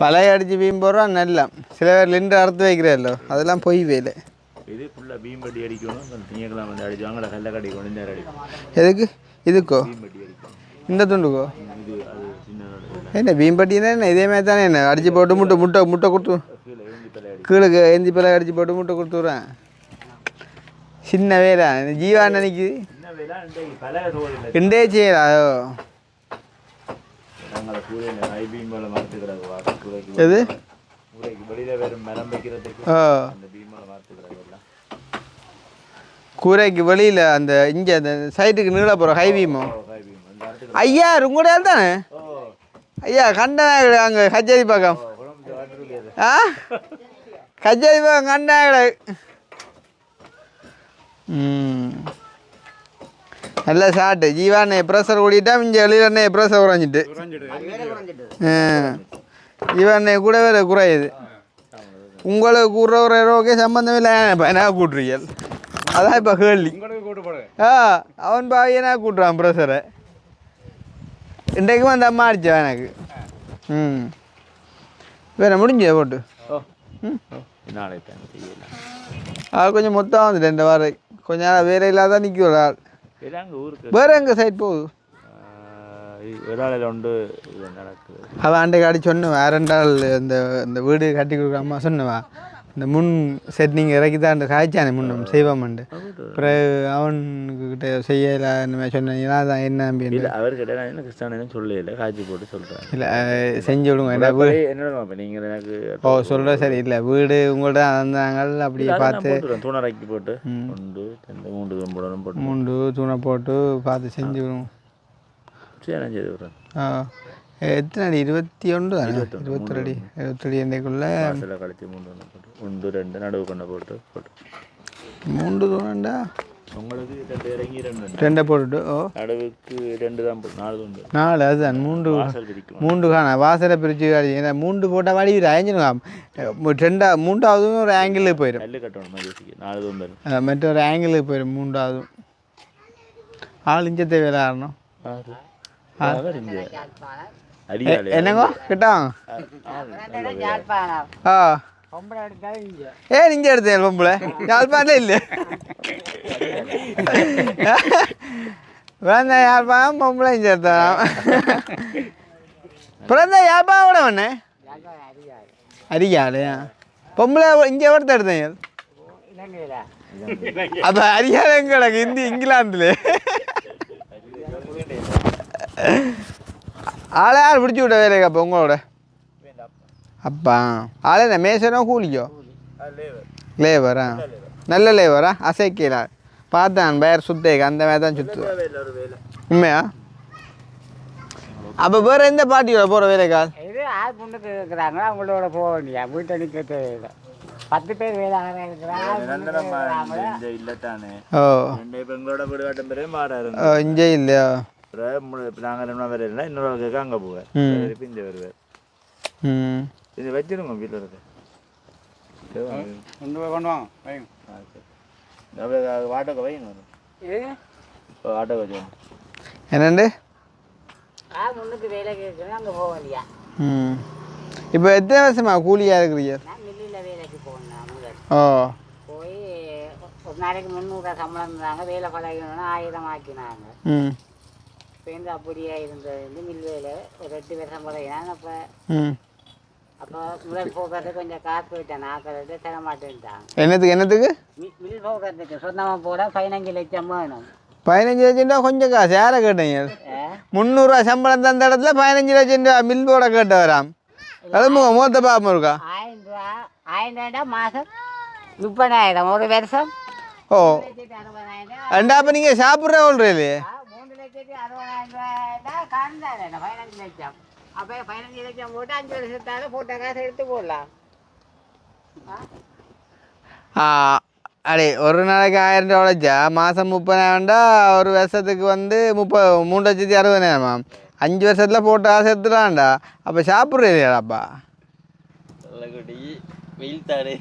பழைய அடித்து பீம் போடுறான் நல்லா சில பேர் லிண்டர் அறுத்து வைக்கிறேல்லோ அதெல்லாம் பொய் வேலை இது ஃபுல்லாக பீம் பட்டி அடிக்கணும் திங்கக்கிழமை வந்து அடிச்சாங்க கல்ல கடிக்கணும் இந்த அடிக்கணும் எதுக்கு இதுக்கோ பீம் பட்டி அடிக்கணும் இந்த துண்டுக்கோ இது அது சின்ன என்ன பீம் பட்டினா என்ன இதே மாதிரி தானே என்ன அடித்து போட்டு முட்டை கொடுத்து கீழே ஏந்தி பிள்ளை அடித்து போட்டு முட்டை கொடுத்துட்றேன் சின்ன வேலை ஜீவா நினைக்குது ரெண்டே செய்யறாதோ எது கூரைக்கு வெளியில் அந்த இங்கே அந்த சைட்டுக்கு நீள போகிறோம் ஹைவீமோ ஐயா உங்களோட தானே ஐயா கண்டன அங்கே கச்சேரி பக்கம் ஆ கச்சேரி பக்கம் கண்டன நல்ல ஷார்ட்டு ஜீவானே ப்ரெஷர் ஓடிட்டா இங்கே வெளியிலண்ணே ப்ரெஷர் குறைஞ்சிட்டு ஜீவானே கூட வேறு குறையுது உங்களுக்கு கூடுற ஓகே சம்பந்தம் இல்லை என்ன கூட்டுறீங்க அதான் இப்போ கேள்வி ஆ அவன் பாவியனா கூட்டுறான் ப்ரெஷரை இன்றைக்கும் அந்த அம்மா அடித்தான் எனக்கு வேறு முடிஞ்சே போட்டு ஓ நாளை தான் செய்யலாம். ஆள் கொஞ்சம் மொத்தம் வந்துட்டு இந்த வாரம் கொஞ்சம் நாள் வேறு இல்லாத நிற்க ஒரு ஆள். அங்கே ஊருக்கு வேறு எங்கே சைட் போகுது ஒரு நாளில் உண்டு இது நடக்குது. அவன் அன்றைக்கு அடி சொன்னவன் வேறண்டாள் இந்த வீடு கட்டி கொடுக்குறாமா சொன்னவா இந்த முன் செட் நீங்கள் இறக்கி தான் அந்த காய்ச்சானே முன்னும் செய்வாமண்டு அப்புறம் அவனுக்கிட்ட செய்யலை இந்த மாதிரி சொன்னீங்கன்னா அதான் என்ன இல்லை அவர்கிட்ட நான் என்ன கிறிஸ்டானு சொல்லல காய்ச்சி போட்டு சொல்கிறேன். இல்லை செஞ்சு விடுங்க என்ன வீடு என்னோட நீங்கள் எனக்கு சொல்கிற சரி இல்லை வீடு உங்கள்கிட்ட வந்தாங்க அப்படி பார்த்து தூணரைக்கி போட்டு 1 2 3 தூணம் போட்டு 3 தூணை போட்டு பார்த்து செஞ்சு விடுவோம். சரி நான் செய்து விட்றேன். எத்தனை அடி 21 தானே 21 அடி 21 அடி என்னைக்குள்ளே கழிச்சு 3 தூணம் போட்டு 1 2 நடுவு கொண்ட போட்டு 3 தூணண்டா உங்களுக்கு 2 இறங்கி 2 போட்டுட்டு நடுவுக்கு 2 தான் போட்டு 4 தூண்டு 4 அதுதான் 3 காணா வாசலை பிரித்து ஏன்னா 3 போட்டால் வழி அழிஞ்சிடும் 3ஆவதும் ஒரு ஆங்கிளுக்கு போயிடும் கல்லு கட்டணும் 4 தூண்டு மற்ற ஒரு ஆங்கிளுக்கு போயிடும் 3ஆவதும் ஆள் இஞ்சத்தை வேலை ஆடணும் என்னங்கோ கிட்டாங்க ஏன் இங்கே எடுத்தேன் பொம்பளை யாழ்ப்பாணம் இல்லை பிறந்த யாழ்ப்பாணம் பொம்பளை இங்கே எடுத்தான் பிறந்த யாழ்ப்பாணம் கூட ஒன்று அரியாலையா பொம்பளை இங்கே ஒருத்த எடுத்தேன் அப்போ அரியாலை எங்களுக்கு இங்கிலாந்துல ஆளை யார் பிடிச்சி விட்ட வேலைக்கு அப்போ உங்களோட அப்பா ஆளே என்ன மேசனோ கூலிக்கோ லேபரா நல்ல லேபரா அசைக்கலா பார்த்தான் பேர் சுத்தேக்கு அந்த மாதிரி தான் சுத்து உண்மையா அப்போ வேறு எந்த பாட்டியோட போகிற வேலைக்கால் இது ஆள் பொண்ணுக்கு இருக்கிறாங்க அவங்களோட போக வேண்டியா வீட்டை நிற்க தேவையில்லை 10 பேர் வேலை இல்லட்டானே ஓ எங்களோட வீடு காட்டும் பேரே மாறாரு இங்கே இல்லையா நாங்கள் என்ன வரல இன்னொரு கேட்க அங்கே போவேன் இந்த வருவேன் இது வச்சிருங்க வீட்டில் இருக்கு கொண்டு வாங்க வைங்க ஆட்டோக்கு வைங்க ஆட்டோ வச்சு என்னண்டு முன்னுக்கு வேலை கேட்குறேன் அங்கே போக வேண்டியா இப்போ எத்தனை வருஷமா கூலியாக இருக்கிறீங்க நான் மில்லில் வேலைக்கு போனேன் ஓ போய் ஒரு நாளைக்கு 300 சம்பளம் இருந்தாங்க வேலை பழகணும்னா 1000 ஆக்கினாங்க சேர்ந்து அப்படியே இருந்தது மில் வேலை ஒரு 8 வருஷம் பழகினாங்க. அப்போ முதல் போக்குறதுக்கு கொஞ்சம் காசு போயிட்டேன் ஆக்கிறது தர மாட்டேன்ட்டாங்க. என்னத்துக்கு மில் போக்குறதுக்கு சொந்தமாக போட 15 லட்சம் வேணும். 15 லட்சம் கொஞ்சம் காசு யாரை கேட்டீங்க? 300 ரூபா சம்பளம் தந்த இடத்துல 15 லட்சம் ரூபா மில் போட கேட்டு வராம். அது மூத்த பாப்பம் இருக்கா? 1000 ரூபா மாதம் 30,000 ஒரு வருஷம். ஓ ரெண்டா அப்போ நீங்கள் சாப்பிட்ற சொல்கிறீங்களே 3,60,000 ரூபாய் காந்தாரு 15 லட்சம். அப்போ 15 லட்சம் போட்டு 5 வருஷத்தால் போட்ட காசு எடுத்து போடலாம். அடே ஒரு நாளைக்கு 1000 ரூபா உழைச்சா மாதம் 30,000 ஒரு வருஷத்துக்கு வந்து 3,60,000 5 வருஷத்தில் போட்ட காசு எடுத்துடான்டா. அப்போ சாப்பிட்றீங்களாப்பா? வெயில் தாடு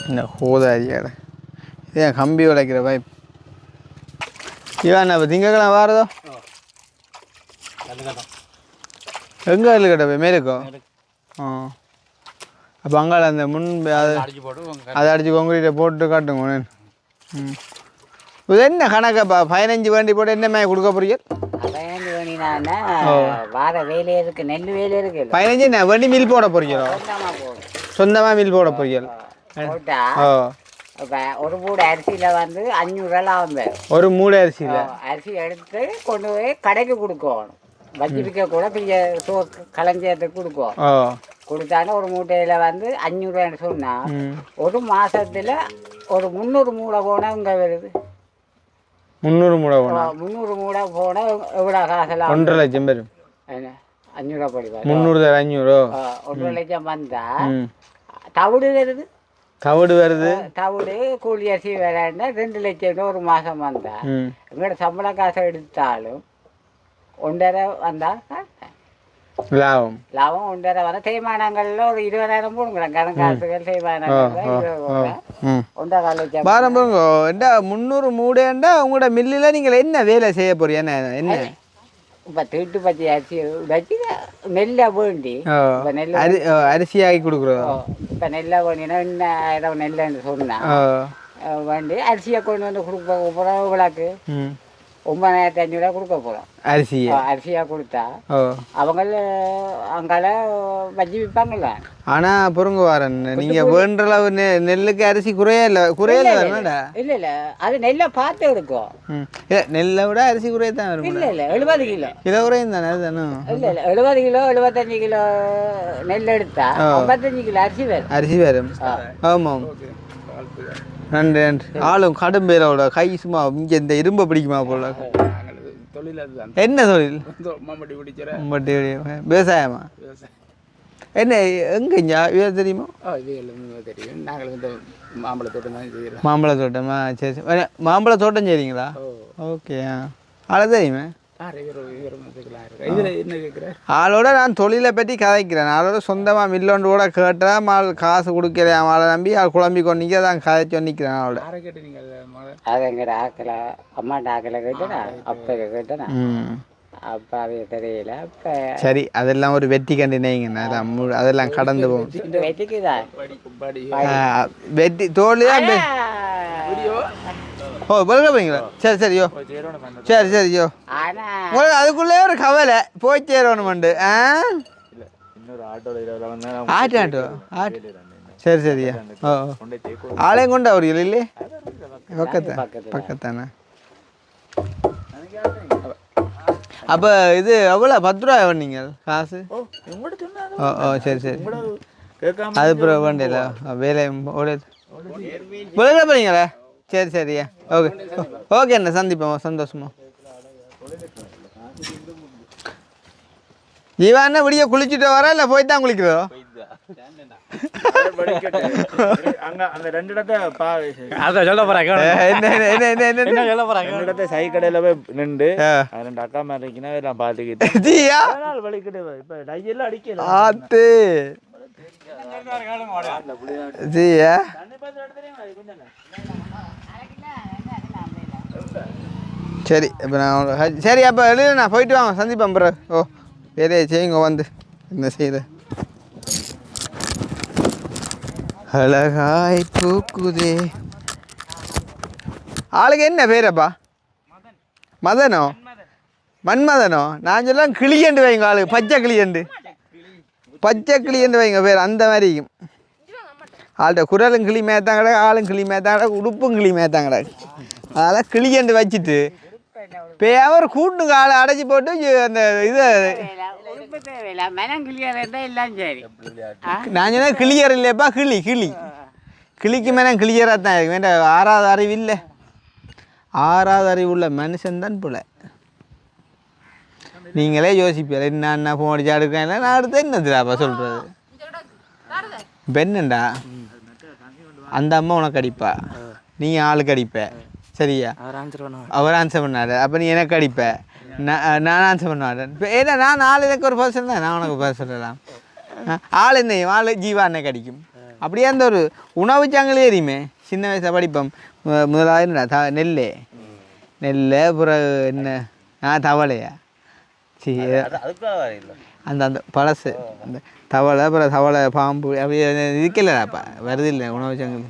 இந்த ஹோதாரியாட ஏன் கம்பி உடைக்கிற பைப் இவன் அப்போ திங்கக்கிழமை வாரதோ எங்கே கல் கட்ட போய் மேலுக்கோ? அப்போ அங்கால அந்த முன் அதை அடித்து கொங்கிட்ட போட்டு காட்டுங்க. இது என்ன கணக்கப்பா 15 வேண்டி போட்டு என்ன மாதிரி கொடுக்க போறீங்க? 15 வேணினா வார வேலை இருக்கு, நெல் வேலை இருக்கு. 15 என்ன வண்டி மில் போட போறீங்களோ? சொந்தமாக மில் போட போறீங்க போட்டா ஒரு மூடை அரிசியில் வந்து 500 ரூபா வந்து ஒரு மூடை அரிசியில் அரிசி எடுத்து கொண்டு போய் கடைக்கு கொடுக்கணும். வச்சிருக்க கூட பெரிய களஞ்சியத்துக்கு கொடுக்கும். கொடுத்தாலும் ஒரு மூட்டையில் வந்து 500 ரூபான்னு சொன்னால் ஒரு மாதத்தில் ஒரு 300 மூடை போனால் இங்கே வருது. 300 மூடை போனால் 300 மூடை போனால் எவ்வளோ காசெல்லாம் 1.5 லட்சம் பேரும் 500 ரூபா படி 300 500 1.5 லட்சம் வந்தால் தவிடு வருது. தவிடு கூலி அரிசி வேலைன்னா 2 லட்சம் ஒரு மாதம் வந்தால் எங்களோட சம்பள காசை எடுத்தாலும் 1.5 வந்தால் லாபம் 1.5 வர தேய்மானங்களில் ஒரு 20,000 போடுங்களேன். கணக்காசுகள் தேய்மானங்கள் 1.5 லட்சம் பாரம் போங்க. என்ன 300 மூடைண்டா உங்களோட மில்லில் நீங்கள் என்ன வேலை செய்ய போறீங்க? என்ன இப்போ தீட்டு பச்சை அரிசி உடைச்சி நெல்லை வேண்டி இப்போ நெல் அரிசியாகி கொடுக்குறோம். இப்போ நெல்லை வேண்டினா இன்னும் 1000 நெல்லுன்னு சொன்னா வேண்டி அரிசியை கொண்டு வந்து கொடுக்க போகிறோம். விளக்கு 9500 கொடுக்க போகிறோம். அரிசியாக கொடுத்தா அவங்கள அங்கால வச்சு விற்பாங்கல்ல. ஆனால் பொருங்க வரேன் நீங்கள் வேண்ட அளவு நெல்லுக்கு அரிசி குறையல இல்லை இல்லை அது நெல்லை பார்த்து எடுக்கும். நெல்லை விட அரிசி குறைய தான் வரும். இல்லை இல்லை 70 கிலோ கிலோ குறையும் தானே அதுதானே. இல்லை இல்லை 70 கிலோ 75 கிலோ நெல் எடுத்தா 55 கிலோ அரிசி வரும். ஆமாம் நன்றி நன்றி. ஆளும் கடும் பேரோட கை சும்மா இங்கே இந்த இரும்பை பிடிக்குமா போல. என்ன தொழில்? மம்பட்டி விவசாயமா? என்ன எங்கேஞ்சா இவ்வளோ தெரியுமா? தெரியும். நாங்கள் வந்து மாம்பழ தோட்டம் தான் செய்கிறோம். மாம்பழ தோட்டமா? சரி சரி. மாம்பழ தோட்டம் செய்றீங்களா? ஓகே. ஆளை தெரியுமே. ஆளோட நான் தொழிலை பற்றி கதைக்கிறேன். ஆளோட சொந்தமாக மில்லொன்று கூட கேட்டால் மால் காசு கொடுக்கலையா ஆளை நம்பி ஆள் குழம்பி கொண்டிக்க தான் கதை சொன்னிக்கிறேன். ஆளோட அது எங்கிட்ட ஆக்கலை அம்மாட்ட ஆக்கலை கேட்டேனா அப்போ கேட்டேனா அப்போ அது தெரியல. அப்போ சரி அதெல்லாம் ஒரு வெற்றி கண்டினீங்கண்ணா. அதெல்லாம் கடந்து போகும். வெற்றிக்குதான் வெற்றி தோல்வி தான். ஓ போறீங்களா? சரி சரியோ சரியோ. உங்களுக்கு அதுக்குள்ளே ஒரு கவலை போய் சேரணுமெண்டு. ஆட்டோ சரி சரியா. ஓ ஆளையும் கொண்டு அவர்கள் இல்லை பக்கத்தானே. அப்போ இது எவ்வளோ 10 ரூபா வந்தீங்க காசு? ஓ சரி சரி. அது அப்புறம் வேண்டியல வேலை போறீங்களா? சரி சரியா. ஓகே ஓகே அண்ணா சந்திப்போம் சந்தோஷமா. ஜீவா அண்ணா விடிய குளிச்சுட்டு வர இல்லை போய் தான் குளிக்கிறதோ? சைக்கடையில போய் நின்று 2 அக்கா மேரிக்குன்னா நான் பாத்துக்கிட்டேன். சரி இப்போ நான் சரி அப்போ எழுதுண்ணா போயிட்டு வாங்க சந்திப்பேன் பிறகு. ஓ வேறே செய்யுங்க வந்து என்ன செய்யுது. அழகாய் பூக்குதே. ஆளுக்கு என்ன பேரப்பா? மதனோ மன்மதனோ? நான் சொல்ல கிளியண்டு வைங்க. ஆளுக்கு பச்சை கிளியண்டு வைங்க பேர் அந்த மாதிரி. ஆள்கிட்ட குரலும் கிளி மேத்தான் கிடக்கு, ஆளும் கிளி மேத்தான் கிடக்கு, உடுப்பும் கிளி மேத்தான் கிடக்கு. அதெல்லாம் கிளியண்டு வச்சுட்டு பேவர் கூண்டு காலை அடைச்சி போட்டு அந்த இது நான் சொன்ன கிளியர் இல்லையப்பா. கிளிக்கு மேலே கிளியராக தான் இருக்கு. வேண்டாம் 6வது அறிவு இல்லை. 6வது அறிவு உள்ள மனுஷன்தான் போல. நீங்களே யோசிப்பீர் என்ன ஃபோன் அடிச்சு அடுக்கேன் இல்லை நான் அடுத்து என்னதுடாப்பா சொல்கிறது. பெண்ணுண்டா அந்த அம்மா உனக்கு அடிப்பா, நீ ஆளுக்கு அடிப்ப சரியா? அவர் ஆன்சர் பண்ணாரு. அப்போ நீ எனக்கு அடிப்ப, நான் ஆன்சர் பண்ணாட்டேன். இப்போ ஏன்னா நான் ஆள் எனக்கு ஒரு பர்சன் தான், நான் உனக்கு பர்சன் சொல்லலாம். ஆள் என்னையும் ஆள் ஜீவா அன்னைக்கு அடிக்கும். அப்படியே அந்த ஒரு உணவு சங்கிலி எரியுமே. சின்ன வயசில் படிப்போம். முதலாவது நெல் அப்புறம் என்ன தவளையா அந்த அந்த பழசு அந்த தவளை அப்புறம் தவளை பாம்பு அப்படி இருக்கலப்பா வருது இல்லை உணவு சங்கிலி.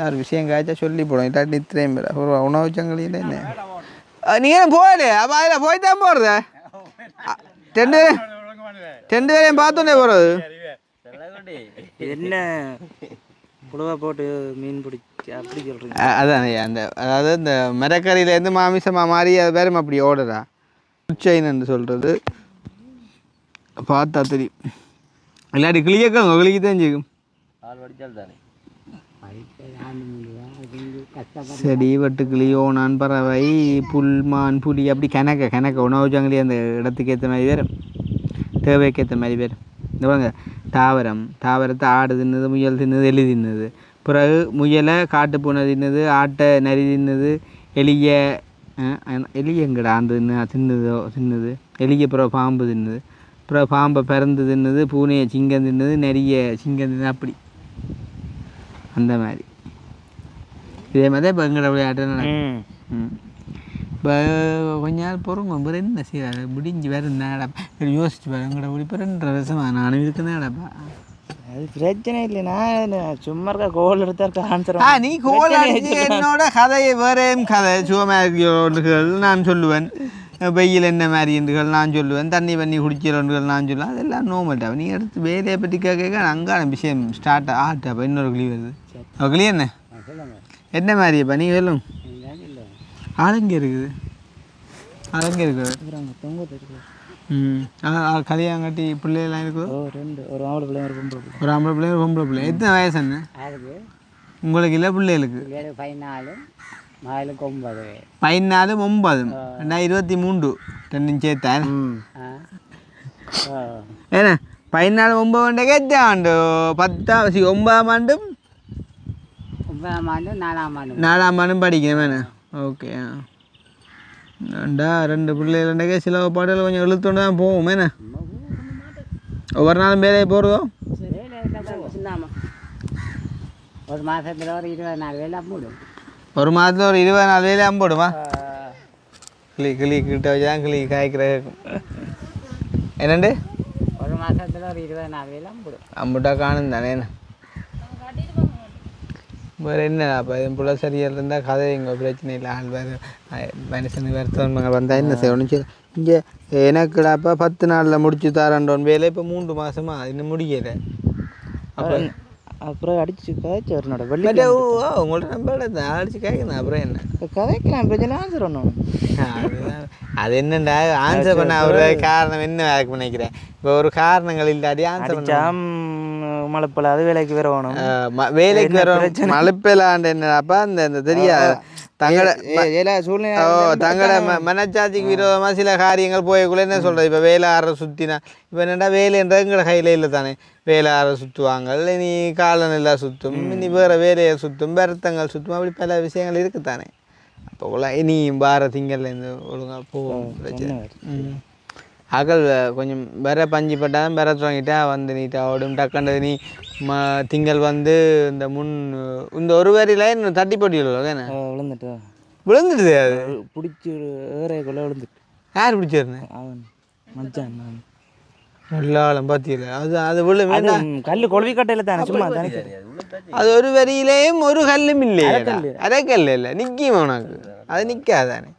ஒரு விஷயம் காய்ச்சா சொல்லி போடும். இல்லாட்டி இത്രയും பேர் ஒரு உணவு சங்கிலியில் என்ன நீங்கள் போகலையே? அப்போ அதில் போய் தான் போகிறது. 2 பேரையும் பார்த்தோன்னே போகிறது. என்ன புழுவா போட்டு மீன் பிடிச்சி அப்படி சொல்கிறீங்க? அதான் அந்த அதாவது இந்த மரக்கறியிலேருந்து மாமிசமாக மாறி அது பேரும் அப்படி ஓடுறா உச்சைன்னு சொல்கிறது. பார்த்தா தெரியும். இல்லாட்டி கிளியக்காங்க கிளிக்கு தான் செய்யும். செடி வெட்டுக்கிளி ஓனான் பறவை புல்மான் புலி அப்படி கணக்க உணவு சங்கிலி அந்த இடத்துக்கு ஏற்ற மாதிரி வேறு தேவைக்கு ஏற்ற மாதிரி வேறு. இந்த பாருங்க தாவரத்தை ஆடு தின்னுது, முயல் தின்னுது, எலி தின்னுது. பிறகு முயலை காட்டுப்பூனை தின்னுது, ஆட்டை நரி தின்னுது, எலியங்கடா அந்த தின்னுது எலியை. பிறகு பாம்பு தின்னுது, பிறகு பாம்பை பிறந்து தின்னுது, பூனையை சிங்கம் தின்னுது, நெறிய சிங்கம் தின்னு அப்படி அந்த மாதிரி. இதே மாதிரி தான் இப்போ எங்களோட விளையாட்டு நடக்கும். இப்போ கொஞ்ச நாள் பொறுங்க அப்புறம் என்ன செய்வார் முடிஞ்சு வேறு என்னடா யோசிச்சு பாரு எங்களோட இப்போ 2.5 வருஷமா நானும் இருக்குதாடாப்பா. அது பிரச்சனை இல்லை. நான் சும்மா இருக்கா கோல் எடுத்தா ஆன்சர். நீ கோல் அடிச்சு என்னோட கதையை வேறேயும் கதை சுகமாரிகள் நான் சொல்லுவேன், வெயில் என்ன மாதிரி என்றுகள் நான் சொல்லுவேன், தண்ணி பண்ணி குடிக்கிறோன்றுகள் நான் சொல்லுவேன். அதெல்லாம் நோமல்ட்டா. நீ எடுத்து வேலையை பற்றி கேட்க அங்கான விஷயம் ஸ்டார்ட் ஆகிட்டாப்பா. இன்னொரு கிளி வருது. கிளி என்ன மாதிரிப்பா நீ சொல்லும் ஆளுங்க இருக்குது ஆளுங்க இருக்குது. கல்யாணம் கட்டி பிள்ளைகள்லாம் இருக்குது. ஒரு ஆம்பளை பிள்ளை ஒரு பொம்பளை பிள்ளை. ஒரு ஆம்பளை பிள்ளை ஒரு பொம்பளை பிள்ளை. எத்தனை வயசு என்ன உங்களுக்கு? இல்லை பிள்ளைகளுக்கு 14 மகளுக்கு 9. 14 9 2023 ரெண்டும் சேர்த்தேன். ஏன்னா 14 9 கேட்டாண்டு 9ஆம் ஆண்டும் 9ஆம் ஆண்டு 4ஆம் ஆண்டு 4ஆம் ஆண்டும் படிக்கிறேன் வேணா. ஓகே. ரெண்டு பிள்ளைகளுண்டே சில பாடல் கொஞ்சம் இழுத்துட்டு தான் போவோம். என்ன ஒவ்வொரு நாளும் வேலையை போகிறதோ? ஒரு மாதத்தில் ஒரு 24 வேலை அம்பிடும். ஒரு மாதத்தில் ஒரு 24 வேலை அம்பிடுமா? கிளி கிட்ட வச்சுதான் கிளி காய்க்கிற என்னண்டு ஒரு மாதத்தில் ஒரு 24 வேலை அம்பிடும். அம்பிட்டா காணும் தானே. வேறு என்ன அப்போ என் பிள்ளை சரியாக இருந்தால் கதை இங்கே பிரச்சனை இல்லை. ஆள் வேறு மனுஷனுக்கு வருத்தவங்க வந்தால் என்ன செய்யணும். இங்கே எனக்குடாப்பா 10 நாளில் முடிச்சு தரேன் வேலை. இப்போ 3 மாதமா இன்னும் முடியலை. அப்புறம் அடிச்சு காய்ச்சி வரனோட உங்கள்ட்ட நம்பர் அடிச்சு காய்க்கணும். அப்புறம் என்ன கதைக்கலாம் பிரச்சனை ஆன்சர் ஒன்றும் அது என்னண்டா ஆன்சர் பண்ண ஒரு காரணம் என்ன வேலைக்கு நினைக்கிறேன். இப்போ ஒரு காரணங்கள் இல்லாட்டி ஆன்சர் பண்ண மழைப்பல அது வேலைக்கு வேற வேணும். வேலைக்கு வேற மழைப்பலாண்டு என்னடாப்பா இந்த தெரியாது தங்களோட மனச்சாட்சிக்கு விரோதமாக சில காரியங்கள் போயக்குள்ள என்ன சொல்கிறது. இப்போ வேலை ஆற சுற்றினா இப்போ என்னென்னா வேலைன்றது எங்களோட கையில் இல்லை தானே. வேலை ஆற சுற்றுவாங்க, நீ காலநிலை சுற்றும், நீ வேறு வேலையை சுற்றும், வருத்தங்கள் சுற்றும், அப்படி பல விஷயங்கள் இருக்குத்தானே. அப்போ இனியும் வார திங்கள்லேருந்து ஒழுங்காக போவோம் பிரச்சனை. அகல் கொஞ்சம் வேற பஞ்சு பட்டாலும் வேற தொடங்கிட்டா வந்து நீட்டாக ஓடும் டக்குன்றது. நீ திங்கள் வந்து இந்த ஒரு வரியில் இன்னும் தட்டி போட்டியில் விழுந்துட்டுது. அது பிடிச்சி ஏறைக்குள்ளே விழுந்துட்டு. யார் பிடிச்சிருந்தேன்? அவன் மச்சான் எல்லாரும் பார்த்தீங்களா? அது விழு கல் கொழுவி கட்டையில் தானே சும்மா தானே. அது ஒரு வரியிலேயும் ஒரு கல்லும் இல்லையே. அரைக்கல் இல்லை நிற்கும் உனக்கு. அது நிற்காதானே.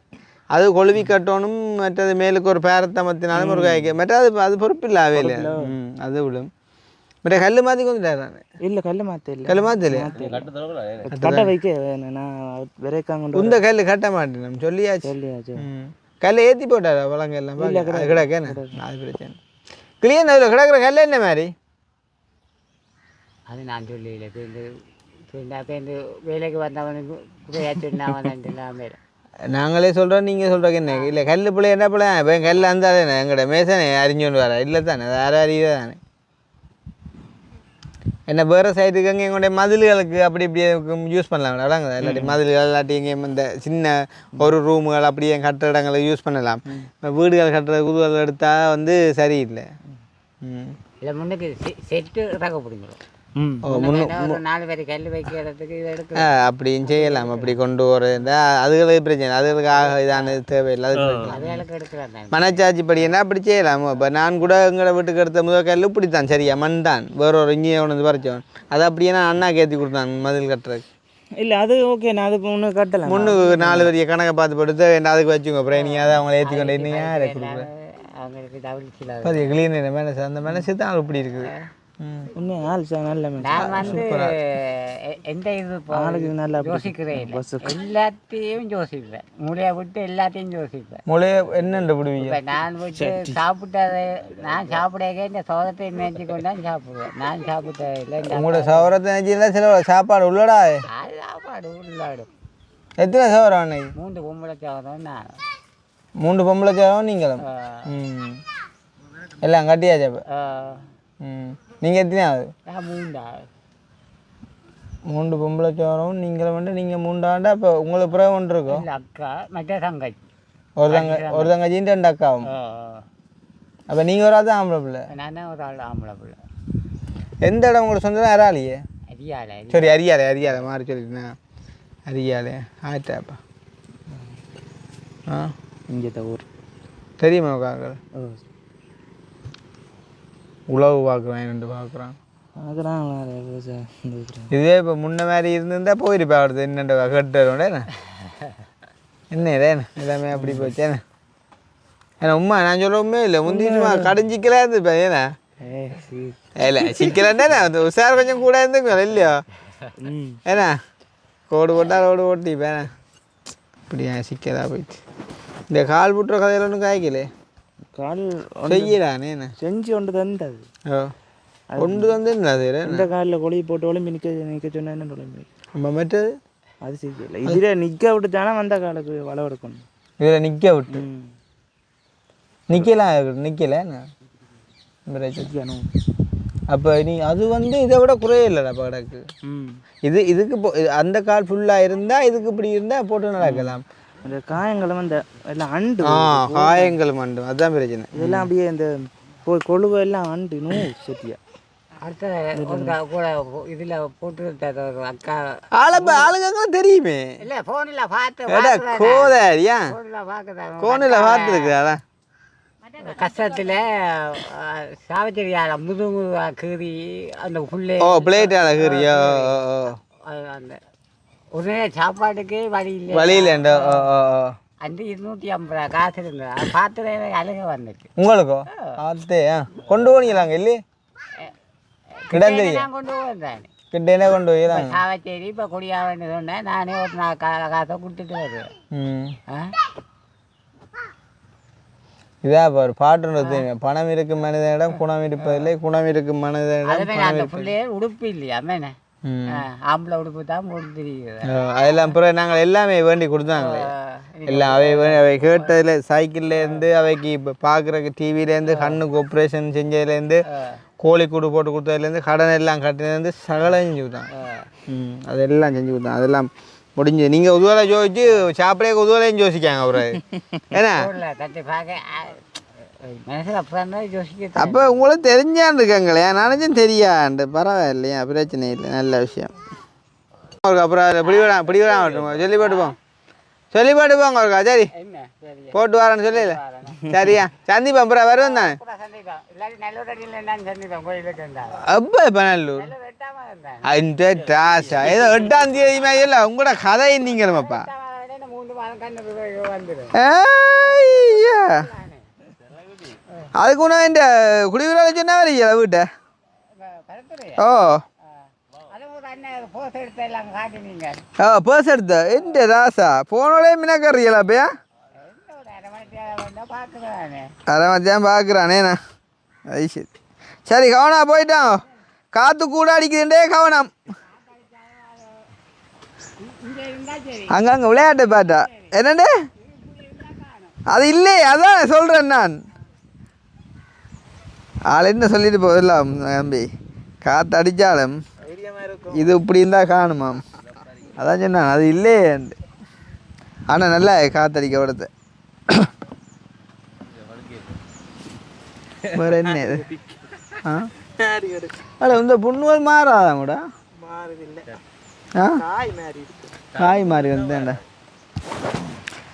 அது கொழுவி கட்டணும். மற்றது மேலுக்கு ஒரு பேரத்தை மத்தினாலும் ஒரு காய்க்க மற்றது அது பொறுப்பு இல்லாவே இல்லை. அது விடும். மற்ற கல் மாற்றி வந்துட்டாரு. இல்லை கல் மாற்ற இல்லை. கல் மாற்றலையா? கட்டை வைக்க நான் விரைக்காங்க. இந்த கல் கட்ட மாட்டேன் சொல்லியாச்சு. கல்லை ஏற்றி போட்டாரா வளங்க எல்லாம் கிடக்க. அது பிரச்சனை. கிளியன் அதில் கிடக்கிற கல் என்ன மாதிரி? அது நான் சொல்லல. பேருந்து வேலைக்கு வந்தவனுக்கு நான் நாங்களே சொல்கிறோம், நீங்கள் சொல்கிறக்கு என்ன இல்லை. கல் பிள்ளை என்ன பிள்ளை இப்போ கல் அந்த எங்கள்ட மேசனை அறிஞ்சோண்டு வர இல்லை தானே. அது யாரும் அறிய தானே. என்ன வேறு சைடுக்கு அங்கே எங்களுடைய மதில்களுக்கு அப்படி இப்படியே யூஸ் பண்ணலாம். விளாடுங்க இல்லாட்டி மதில்கள் இல்லாட்டி எங்கேயும் இந்த சின்ன ஒரு ரூமுகள் அப்படியே கட்டுற இடங்களை யூஸ் பண்ணலாம். வீடுகள் கட்டுற குதுகள் எடுத்தால் வந்து சரியில்லை. இல்லை முன்னுக்கு செட்டு ரக பிடிக்கிறோம். 4 பேர் கல் வைக்கிறதுக்கு இதை எடுக்க அப்படின்னு செய்யலாம். அப்படி கொண்டு போகிறது அதுகளுக்கு பிரச்சனை. அதுகளுக்காக இதான தேவையில்லை. அதுகளுக்கு எடுக்கிறாங்க மனச்சாட்சி படி என்ன அப்படி செய்யலாம். இப்போ நான் கூட எங்களை வீட்டுக்கு எடுத்த முதல் கல் இப்படித்தான் சரியா மண் தான் வேற ஒரு இங்கே ஒன்று பறிச்சவன். அது அப்படியே நான் அண்ணாக்கு ஏற்றி கொடுத்தான் மதில் கட்டுறதுக்கு. இல்லை அது ஓகே. நான் அது முன்னு கட்டலாம். முன்னுக்கு 4 வரிய கணக்கை பார்த்து படுத்து அதுக்கு வச்சுங்க. அப்புறம் நீங்கள் அதை அவங்கள ஏற்றி கொண்டு இன்னும் யாரை கொடுக்குறேன். அவங்களுக்கு தவிர்த்து அது கிளீன் மனசு அந்த மனசு தான் இப்படி இருக்குது. இன்னும் ஆள் நல்ல நான் வந்து எந்த இது நல்லா யோசிக்கிறேன். எல்லாத்தையும் யோசிப்பேன். மூளையை விட்டு எல்லாத்தையும் யோசிப்பேன். மூளையை என்னென்று விடுவீங்க? நான் விட்டு சாப்பிட்டதை நான் சாப்பிடவே இந்த சோதத்தை நினைச்சு கொண்டு தான் சாப்பிடுவேன். நான் சாப்பிட்டது இல்லை. உங்களோட சவரத்தை நினைச்சிங்களா? சில சாப்பாடு உள்ளடா சாப்பாடு உள்ளாடும். எத்தனை சவரம் அன்னைக்கு? 3 பொம்பளை சவரம். நான் 3 பொம்பளை சவரம் நீங்களும் எல்லாம் கட்டியாச்சு. நீங்கள் எத்தனையாவது? 3 பொம்பளை சோரம் நீங்களும் வந்து நீங்கள் 3ஆண்டா. இப்போ உங்களுக்கு பிறகு ஒன்று இருக்கும். அக்கா மற்ற தங்கச்சி ஒரு தங்கச்சியும் 2 அக்காவும். அப்போ நீங்கள் ஒரு ஆள் தான் ஆம்பளை பிள்ளை? நான் தான் ஒரு ஆள் ஆம்பளை பிள்ளை. எந்த இடம் உங்களுக்கு சொந்தம்? அராலியே? அரியாலை. சரி அரியாலை மாறி சொல்லிட்டேன். அரியாலை ஆயிட்டாப்பா. ஆ இங்கே ஊர் தெரியுமா காக்கள் ஓ உழவு பார்க்குறேன் பார்க்குறான் அதுதான் விவசாயம் இதே இப்போ முன்ன மாதிரி இருந்திருந்தா போயிருப்பா அடுத்து என்னென்ன கட்டுறோட என்ன எல்லாமே அப்படி போச்சேண்ணே ஏன்னா உண்மை நான் சொல்லவுமே இல்லை முந்தி சும்மா கடைஞ்சிக்கலாம் இருந்துப்பேன் ஏன்னா இல்லை சிக்கலாண்டே உஷார் கொஞ்சம் கூட இருந்துக்குவேன் இல்லையோ ஏன்னா கோடு போட்டால் ரோடு ஓட்டிப்பேன் இப்படியா சிக்கலாக போயிடுச்சு இந்த கால் புட்டுற கதையில் ஒன்றும் காய்க்கலே கால் செய்யலானே என்ன செஞ்சு கொண்டு தந்தது ஓ கொண்டு வந்து அது இந்த காலில் கொழி போட்டு ஒளிம்பி நிற்க சொன்னா என்ன ஒளிம்பி நம்ம மற்றது அது செய்யல இதில் நிற்க விட்டுட்டானா வந்த காலுக்கு வளம் எடுக்கணும் இதில் நிற்க விட்டு நிற்கலாம் நிற்கல அப்போ நீ அது வந்து இதை விட குறைய இல்லைடா இப்போ கிடக்கு இதுக்கு அந்த கால் ஃபுல்லாக இருந்தால் இதுக்கு இப்படி இருந்தால் போட்டு நடக்கலாம் அந்த காயங்களும் அந்த எல்லாம் அண்டு காயங்களும் அண்டு அதுதான் பிரச்சனை இதெல்லாம் அப்படியே இந்த கொழுவெல்லாம் அண்டு செட்டியா அடுத்த கூட இதில் போட்டு அக்கா ஆளுங்க தெரியுமே இல்லை ஃபோனில் பார்த்து கோதாரியா ஃபோனில் பார்க்குறேன் கோனில் பார்த்துருக்குறா கஷ்டத்தில் சாவச்சேரியால் முதுகு கீறி அந்த புள்ளே ஓ பிளேட்டால கீறியோ அந்த ஒரே சாப்பாட்டுக்கு வழி இல்லை வழியிலேண்டோ அந்த 250 காசு இருந்தது பார்த்து அழுக வந்துச்சு உங்களுக்கோ அதே கொண்டு போனீங்களாங்க இல்லையே இடம் தெரியும் நான் கொண்டு வந்தேன் கிட்டே கொண்டு போயிடலாம் சாவச்சேரி இப்போ குடியாவன்னு சொன்னேன் நானே ஒரு காசை கொடுத்துட்டு வருவேன் இதா ஒரு பாட்டுன்றது பணம் இருக்கும் மனிதனிடம் குணம் இருப்பதில்லை குணம் இருக்கும் மனிதனிடம் அந்த பிள்ளையே உடுப்பு இல்லையா அம்மேண்ணே ஆம்பளை உடுப்பு தான் போட்டு தெரியுது அதெல்லாம் பிறகு நாங்கள் எல்லாமே வேண்டி கொடுத்தாங்களே எல்லாம் அவை கேட்டதில் சைக்கிள்லேருந்து அவைக்கு இப்போ பார்க்குறக்கு டிவிலேருந்து கண்ணுக்கு ஆப்ரேஷன் செஞ்சதுலேருந்து கோழிக்கூடு போட்டு கொடுத்ததுலேருந்து கடன் எல்லாம் கட்டினதுலேருந்து சகலம் செஞ்சு கொடுத்தாங்க அதெல்லாம் செஞ்சு கொடுத்தாங்க அதெல்லாம் முடிஞ்சு நீங்கள் உதுவலை ஜோதிச்சு சாப்பிடே உதுவலையும் யோசிக்காங்க அவரு ஏன்னா அப்போ உங்களுக்கு தெரிஞ்சான் இருக்காங்களே நினைச்சும் தெரியாண்டு பரவாயில்லையா பிரச்சனை இல்லை நல்ல விஷயம் அப்புறம் பிடிவிடாம சொல்லி போட்டுப்போம் சொல்லி போட்டுப்போங்க ஒருக்கா சரி போட்டு வரேன்னு சொல்லல சரியா சந்திப்பா அப்புறம் வருவேன் தானே அப்போ இப்போ நல்லூர் அந்த டாஷா ஏதோ 8ஆம் தேதி மாதிரி இல்லை உங்களோட கதை நீங்களுமாப்பா அதுக்கு ஒன்றும் இந்த குடிவிரால சொன்னா வரீங்களா வீட்டை ஓ பர்ஸ் எடுத்த எந்த ராசா போனோடய மினக்கறீங்களா அப்பயா அரை மத்தியானம் பார்க்குறானேண்ணா அது சரி சரி கவனம் போயிட்டான் காற்று கூட அடிக்குதுண்டே கவனம் அங்கங்கே விளையாட்டு பாட்டா என்னண்டு அது இல்லையே அதான் சொல்கிறேன் நான் ஆள் என்ன சொல்லிட்டு போயிடலாம் தம்பி காற்று அடித்தாலும் இது இப்படி இருந்தால் காணுமாம் அதான் சொன்னான் அது இல்லையே ஆனால் நல்லா காற்றடிக்க விடுது வேறு என்ன இது அட இந்த புண்ணுவல் மாறாதான் கூட காய் மாறி வந்தேன்டா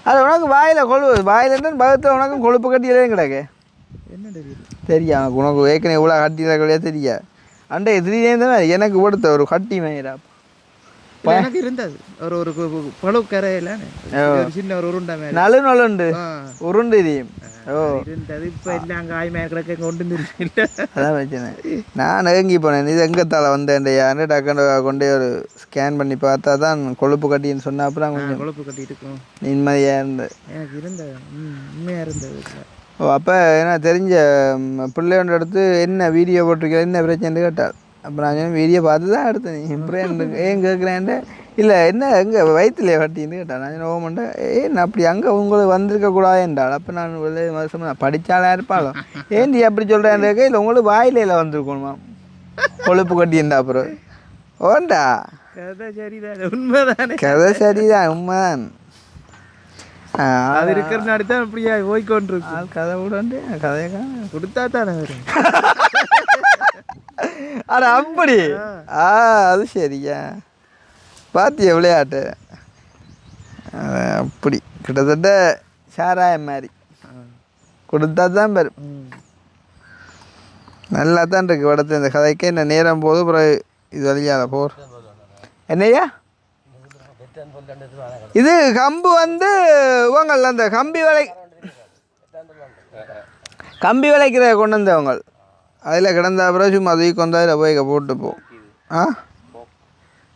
அது உனக்கு வாயில் கொழுவு வாயிலேருந்து பகத்தில் உனக்கும் கொழுப்பு கட்டியிலே கிடக்கு என்ன தெரியும் தெரியா உனக்கு ஏற்கனவே இவ்வளோ கட்டியில் கிடையாது தெரியா அண்டே திடீர்னு எனக்கு கொடுத்த ஒரு கட்டி மயிரா எனக்கு இருந்தது ஒரு பழு கரையில சின்ன ஒரு உருண்டை நலு நலுண்டு உருண்டு தெரியும் ஓ இருந்தது இப்போ எல்லாம் காய் மேல கிடக்க கொண்டு அதான் பிரச்சனை நான் ஏங்கி போனேன் இது எங்கத்தால வந்தேன்டையான்னு டக்குன்னு கொண்டே ஒரு ஸ்கேன் பண்ணி பார்த்தா தான் கொழுப்பு கட்டின்னு சொன்ன அப்புறம் கொஞ்சம் கொழுப்பு கட்டி இருக்கும் நிம்மதியாக இருந்தது எனக்கு இருந்தது உண்மையாக இருந்தது ஓ அப்போ என்ன தெரிஞ்ச பிள்ளையோட எடுத்து என்ன வீடியோ போட்டிருக்க என்ன பிரச்சனை கேட்டாள் அப்போ நான் சொன்னேன் வீடியோ பார்த்து தான் எடுத்தேன் இப்படி ஏன் கேட்குறேன்ட்டு இல்லை என்ன எங்கே வயிற்றுலையே வட்டின்னு கேட்டாள் நான் சொன்னேன் ஓமண்டா ஏன் அப்படி அங்கே உங்களுக்கு வந்திருக்கக்கூடாது என்றாள் அப்போ நான் வருஷம் படித்தாலே இருப்பாளோ ஏன்டி அப்படி சொல்கிறேன் கேட்க இல்லை உங்களுக்கு வாயிலையில் வந்திருக்கணுமா கொழுப்பு கட்டியிருந்தா அப்புறம் ஓண்டா கதை சரிதான் உண்மைதானே கதை சரிதான் உண்மைதான் அது இருக்கிற தான் அப்படியா போய்கொண்டிருக்கு ஆள் கதை விடண்டு கதையை கொடுத்தா தானே வரும் அட அப்படி அது சரியா பார்த்திய விளையாட்டு அப்படி கிட்டத்தட்ட சாராயம் மாதிரி கொடுத்தா தான் பெரும். நல்லா தான் இருக்கு வடத்து இந்த கதைக்கு என்ன நேரம் போது அப்புறம் இது வழியாத போர் என்னையா இது கம்பு வந்து இவங்கள் அந்த கம்பி விளைக்கிற கொண்டு வந்தவங்க அதில் கிடந்த அப்புறம் சும்மா தூக்கி கொண்டு அதில் போய் போட்டு போ. ஆ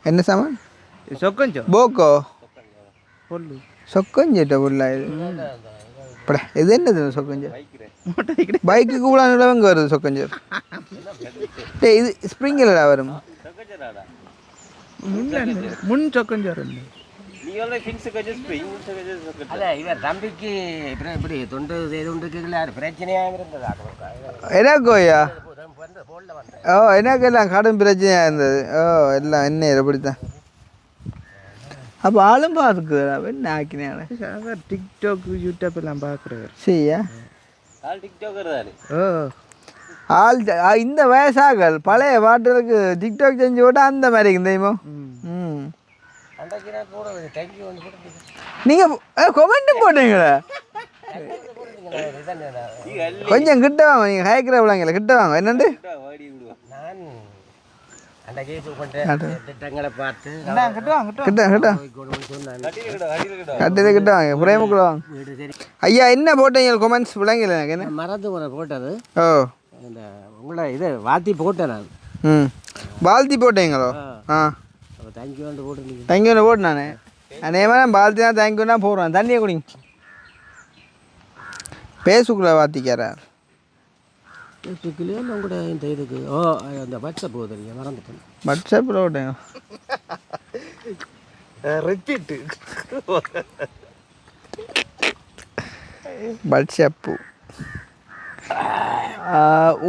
என்ன சாமான் சொக்கஞ்சோ போக்கோ பொல்லு சொக்கஞ்சிட்ட புள்ள இது பட இது என்னது சொக்கஞ்சர் பைக்குக்கு கூடாங்க வருது சொக்கஞ்சர் டேய் இது ஸ்ப்ரிங்கில் வரும் முன் சொக்கஞ்சோ அல்ல இவர் தம்பிக்கு இப்படி தொண்டு செய்து பிரச்சனையாக இருந்ததா எனக்கோயா ஓ எனக்கு எல்லாம் கடும் பிரச்சனையாக இருந்தது. ஓ எல்லாம் என்ன எப்படித்தான் அப்போ ஆளும் பார்த்துக்குறா என்ன ஆக்கினால டிக்டாக் யூடியூப் எல்லாம் பார்க்குறாரு சரியா டிக்டாக்கர் தானே ஓ ஆள் இந்த வயசாகல் பழைய பாட்டுகளுக்கு டிக்டாக் செஞ்சு விட்டா அந்த மாதிரி தெரியுமோ. ம் நீங்கள் கொமெண்ட் போட்டீங்களா கொஞ்சம் கிட்ட வாங்க நீங்கள் ஹேக்கிற விளாங்கல கிட்ட வாங்க என்னண்டு நான் அந்த கேஸ் திட்டங்களை பார்த்து கிட்ட கிட்ட கட்டில கிட்ட வாங்க பிரேமுக்குள்ள வாங்க. ஐயா என்ன போட்டீங்க கொமெண்ட்ஸ் விளங்கல எனக்கு என்ன மறந்து போட்டது ஓ இந்த உங்களை இது வாழ்த்தி போட்டேன் நான். ம் பால்த்தி போட்டீங்களோ ஆ தேங்க்யூ வந்து போட்டுருந்தீங்க தேங்க்யூன்னு போட்டு நான் அநேகமாக பால்த்தி தான் தேங்க்யூன்னா போடுறேன். தண்ணியை குடிங்க பேசுக்குள்ளே வாத்திக்காரா பேசுக்குள்ளேயோ உங்களோட இந்த இதுக்கு ஓ அந்த வாட்ஸ்அப் போகுதுங்க மறந்துட்டேன் வாட்ஸ்அப்பில் விட்டேங்க ரிப்பீட்டு வாட்ஸ்அப்பு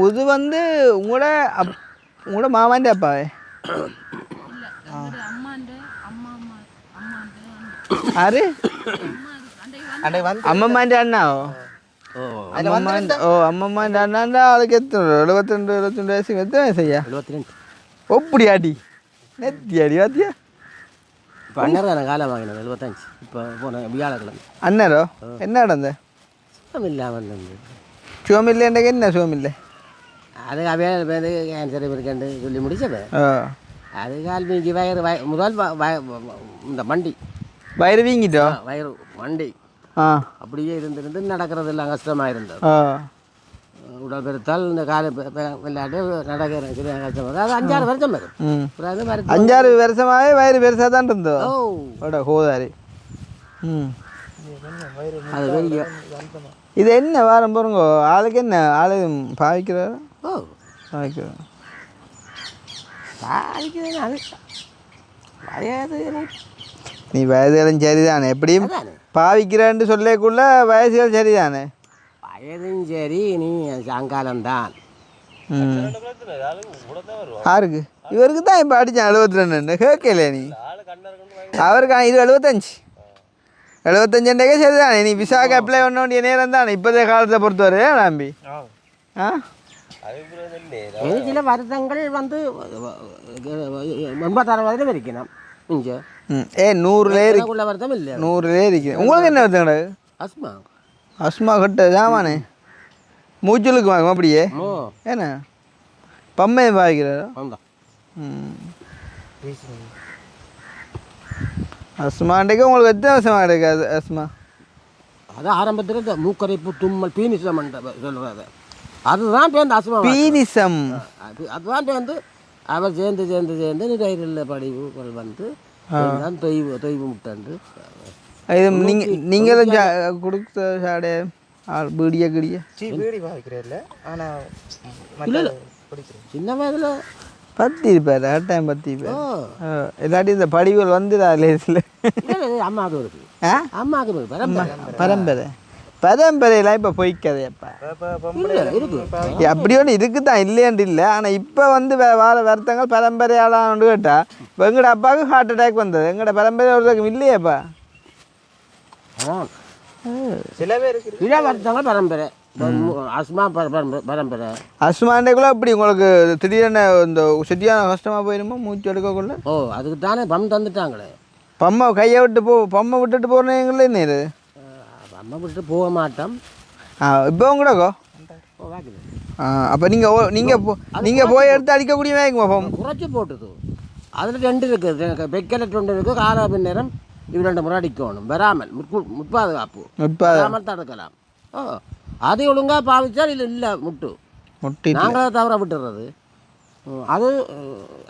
இது வந்து உங்களோட மாமாண்ட அப்பாவே ஆறு அம்மம்மாண்ட அண்ணாவோ அம்மம்மாண்ட அண்ணாண்டா அதுக்கு எத்தனை 72 வயசு எத்தனை வயசு ஐயா 72 ஒப்படி அடி நெத்தி அடி வாத்தியா இப்போ அண்ணர் தானே காலம் வாங்கினது 75 இப்போ போன வியாழக்கிழமை அண்ணரோ என்ன நடந்த சுகம் இல்லாமல் இருந்தது சுவமில்லைன்றக்கு என்ன சுவமில்லை அது அவையாக கேன்சர் இருக்கேன்னு சொல்லி முடிச்சது ஓ அது கால் வீங்கி முதல் இந்த வண்டி வயிறு வீங்கிட்டோ வயிறு வண்டி ஆ அப்படியே இருந்து நடக்கிறதெல்லாம் கஷ்டமாக இருந்தது. உடல் பெருத்தால் இந்த காலை விளையாட்டு நடக்கிற கஷ்டமாக அது 5-6 வருஷம் வரும் 5-6 வருஷமாகவே வயிறு பெருசாக தான் இருந்தோம் ஓட ஹோதாரி. ம் அது பெரிய இது என்ன வாரம் போகிறோங்க ஆளுக்கு என்ன ஆளு பாவிக்கிறாரா பாவிக்கிறார் நீ வயதுகளும் சரிதானே எப்படியும் பாவிக்கிறான்னு சொல்லக்குள்ள வயசுகள் சரிதானே வயதும் சரி நீ சாயங்காலம்தான் யாருக்கு இவருக்கு தான் இப்போ அடித்தான் 72 கேட்கல நீ அவருக்கு இது 75 சரிதானே நீ விசாக்கு அப்ளை பண்ண வேண்டிய நேரம் தானே இப்போதைய காலத்தை பொறுத்தவரை நம்பி ஆ சில வருத்தங்கள் வந்து 86 வயதில் இருக்கணும் இங்கே 100 உள்ள வருத்தம் இல்லை 100 இருக்கு. உங்களுக்கு என்ன வருத்தம் கிடக்கு அஸ்மா அஸ்மா கட்ட ஜாமானே மூச்சலுக்கு வாங்க அப்படியே ஏண்ணா பம்மையை பாய்க்கிறாரா அஸ்மாண்டைக்கு உங்களுக்கு எத்தனை வருஷமாக கிடைக்காது அஸ்மா அது ஆரம்பத்தில் இந்த மூக்கரைப்பு தும்மல் பீனிசம் சொல்கிறது அதுதான் பேருந்து அஸ்மா பீனிசம் அதுதான் பேருந்து அவர் சேர்ந்து நிறைய படிவுகள் வந்து தொய்வு முட்டாண்டு இது நீங்களும் கொடுத்த சாடை பீடியா கிடியா பீடி பாவிக்கிறேன் ஆனால் சின்ன வயதில் 10 பேர் டைம் 10 பேர் இல்லாட்டி இந்த படிவுகள் வந்துடா லேஸில் அம்மாவுக்கு இருக்குது அம்மாவுக்கு பரம்பரையெல்லாம் இப்போ பொய்க்கதையப்பா இருக்கு அப்படி ஒன்று இதுக்கு தான் இல்லையாண்டு இல்லை ஆனால் இப்போ வந்து வார வருத்தங்கள் பரம்பரையாளான்னு கேட்டால் இப்போ எங்களோட அப்பாவுக்கு ஹார்ட் அட்டாக் வந்தது எங்களோட பரம்பரை ஒருத்தருக்கும் இல்லையேப்பா சில பேருக்கு சில வருத்தங்கள் பரம்பரை அஸ்மா பரம்பரை அஸ்மாண்டேக்குள்ள அப்படி உங்களுக்கு திடீர்னு இந்த சரியான கஷ்டமாக போயிருமோ மூச்சு எடுக்கக்குள்ள அதுக்கு தானே பம் தந்துட்டாங்களே பம்மை கையை விட்டு பம்மை விட்டுட்டு போகிறீங்களே நேரு நம்ம விட்டு போக மாட்டோம். இப்போ உங்களோக்கோ போகாது அப்போ நீங்கள் போய் எடுத்து அடிக்கக்கூடிய வேகமா போகும். குறைச்சி போட்டுது. அதில் 2 இருக்குது, பெக்கெலட் 2 இருக்குது. கால நேரம் இது 2 முறை அடிக்கணும் வராமல் முற்பாதுகாப்பு வராமல் தடுக்கலாம். அது ஒழுங்காக பாவிச்சால் இல்லை முட்டு நாங்களே தவற விட்டுறது. அது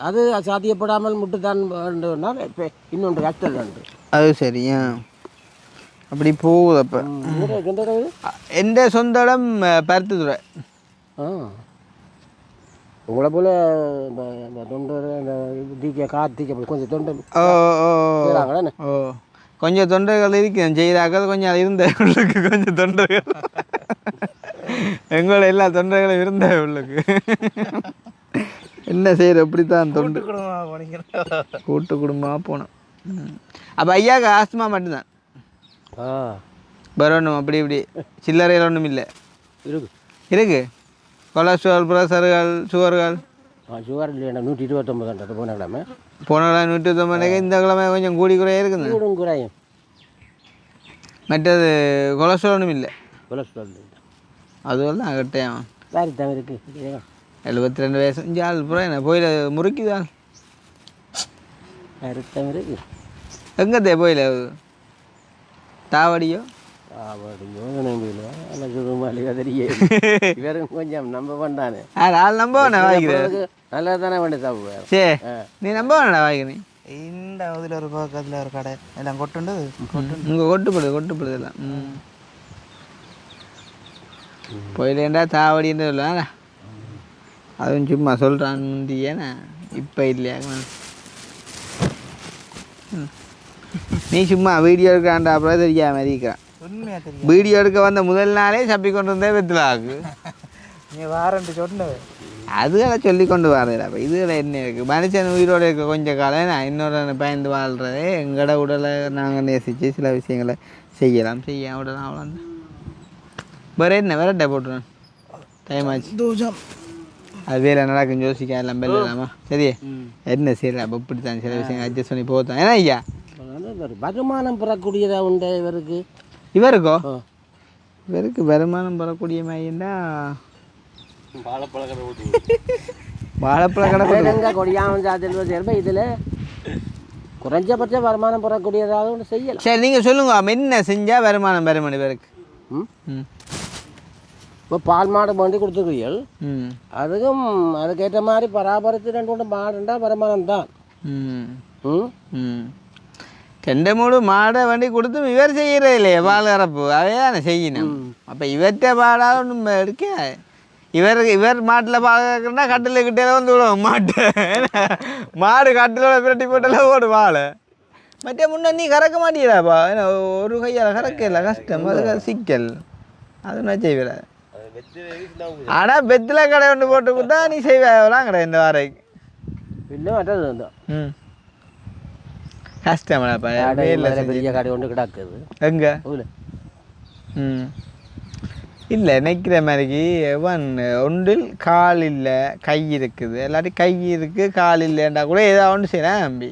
அது சாத்தியப்படாமல் முட்டு தான் வேண்டுனால் இப்போ இன்னொன்று கஷ்டம் உண்டு. அது சரியா அப்படி போகுது. அப்போ எந்த சொந்த இடம் பருத்தித்துறை. உங்களை போல இந்த தொண்டு இந்த கார்த்திகை கொஞ்சம் தொண்டு கொஞ்சம் தொண்டர்கள் இருக்கு செய்கிறாக்கள் கொஞ்சம் இருந்த உள்ளுக்கு கொஞ்சம் தொண்டர்கள் எங்களோட எல்லா தொண்டர்களும் இருந்த உள்ளுக்கு என்ன செய்யற அப்படித்தான் தொண்டு கூட்டு குடும்பமாக போனோம். அப்போ ஐயாவுக்கு ஆஸ்துமா மட்டும்தான் வரணும். அப்படி இப்படி சில்லறையில் ஒன்றும் இல்லை இருக்கு. கொலஸ்ட்ரால் ப்ரெஷர்கள் சுகர்கள் சுகர் இல்லையா 129 போன கிழமை 129 இந்த கிழமை கொஞ்சம் கூடி குறையாக இருக்குது. குறையும். மற்றது கொலஸ்ட்ரால் ஒன்றும் இல்லை. கொலஸ்ட்ரால் அதுவரை தான் கட்டையான் வேறு தான் இருக்குது. 72 வயசு ஆள் புறம் என்ன போயில முறுக்கிதான் வேறு இருக்கு. எங்கத்தே போயில தாவடியோ கொஞ்சம் நம்ப பண்ணானே ஆள் நம்ப வாங்கிக்கிறேன் நல்லா தானே பண்ணி சாப்பிடுவேன். சே நீ நம்ப வேணா வாங்கிக்கிறேன். இந்த அதில் ஒரு பக்கத்தில் ஒரு கடை எல்லாம் கொட்டுண்டு இங்கே கொட்டுப்படுது எல்லாம். போயிலேண்டா தாவடின்னு சொல்லலாம். அதுவும் சும்மா சொல்கிறான் ஏன்னா இப்போ இல்லையா நீ சும்மா வீடியோ எடுக்கிறான்டா அப்புறம் தெரியாம இருக்கிறான். உண்மையாக தெரியும். வீடியோ எடுக்க வந்த முதல் நாளே சப்பி கொண்டு வந்தே வெத்திலாக்கு நீ வாரண்ட்டு சொன்னது அதுகளை சொல்லி கொண்டு வரதில்ல. அப்போ இதுகளை என்ன இருக்குது மனுஷன் உயிரோடு இருக்க கொஞ்சம் காலம் நான் இன்னொரு பயந்து வாழ்கிறதே எங்களோட உடலை நாங்கள் நேசித்து சில விஷயங்களை செய்யலாம் விடலாம் அவ்வளோதான். வேறு என்ன வேறட்டை போட்டுருவேன் டைம் ஆச்சு. தூசம் அது வேலை நடக்குன்னு யோசிக்க எல்லாம் பெல்லாமா சரியே என்ன சரி அப்போ இப்படித்தான் சில விஷயங்கள் அட்ஜஸ்ட் பண்ணி போத்தான். ஏன்னா ஐயா வருமானம் பெறக்கூடியதா உண்டு இவருக்கோ வருமானம் பெறக்கூடிய மாதிரின்னா வாழைப்பழ கடை கொடியாமல் சாத்தியம் இதில் குறைஞ்சபட்ச வருமானம் பெறக்கூடியதாக ஒன்று செய்யலாம். சரி நீங்கள் சொல்லுங்க என்ன செஞ்சால் வருமானம் பெற முடியும் இவருக்கு? இப்போ பால் மாடு வேண்டி கொடுத்துருக்கீர்கள், அதுக்கேற்ற மாதிரி பராமரித்து 2 மாடுண்டா வருமானம் தான். 2-3 மாடை வண்டி கொடுத்து இவர் செய்கிறது இல்லையே பால் கறப்பு அதே தானே செய்யணும். அப்போ இவர்கிட்ட பாடால் ஒன்றும் எடுக்க இவர் மாட்டில் பால் கறக்குன்னா கட்டில் கிட்டே வந்து விடுவோம் மாடு கட்டிலோட பிரட்டி போட்டெல்லாம் ஓடும் பால். மற்ற முன்னே நீ கறக்க மாட்டீங்களாப்பா ஏன்னா ஒரு கையால் கறக்க இல்லை கஷ்டம் அது சிக்கல் அதுனா செய்விட. ஆனால் பெத்தில் கடை ஒன்று போட்டு கொடுத்தா நீ செய்வேலாம் கடை இந்த வாரைக்கு இல்லை மற்றது கஷ்டமாப்பா பெரிய கடை ஒன்று கிடக்குது எங்க இல்லை நினைக்கிற மாதிரிக்கு ஒன்றில் கால் இல்லை கை இருக்குது எல்லாத்தையும் கை இருக்குது கால் இல்லைன்றா கூட ஏதாவது ஒன்று செய்யலாம் தம்பி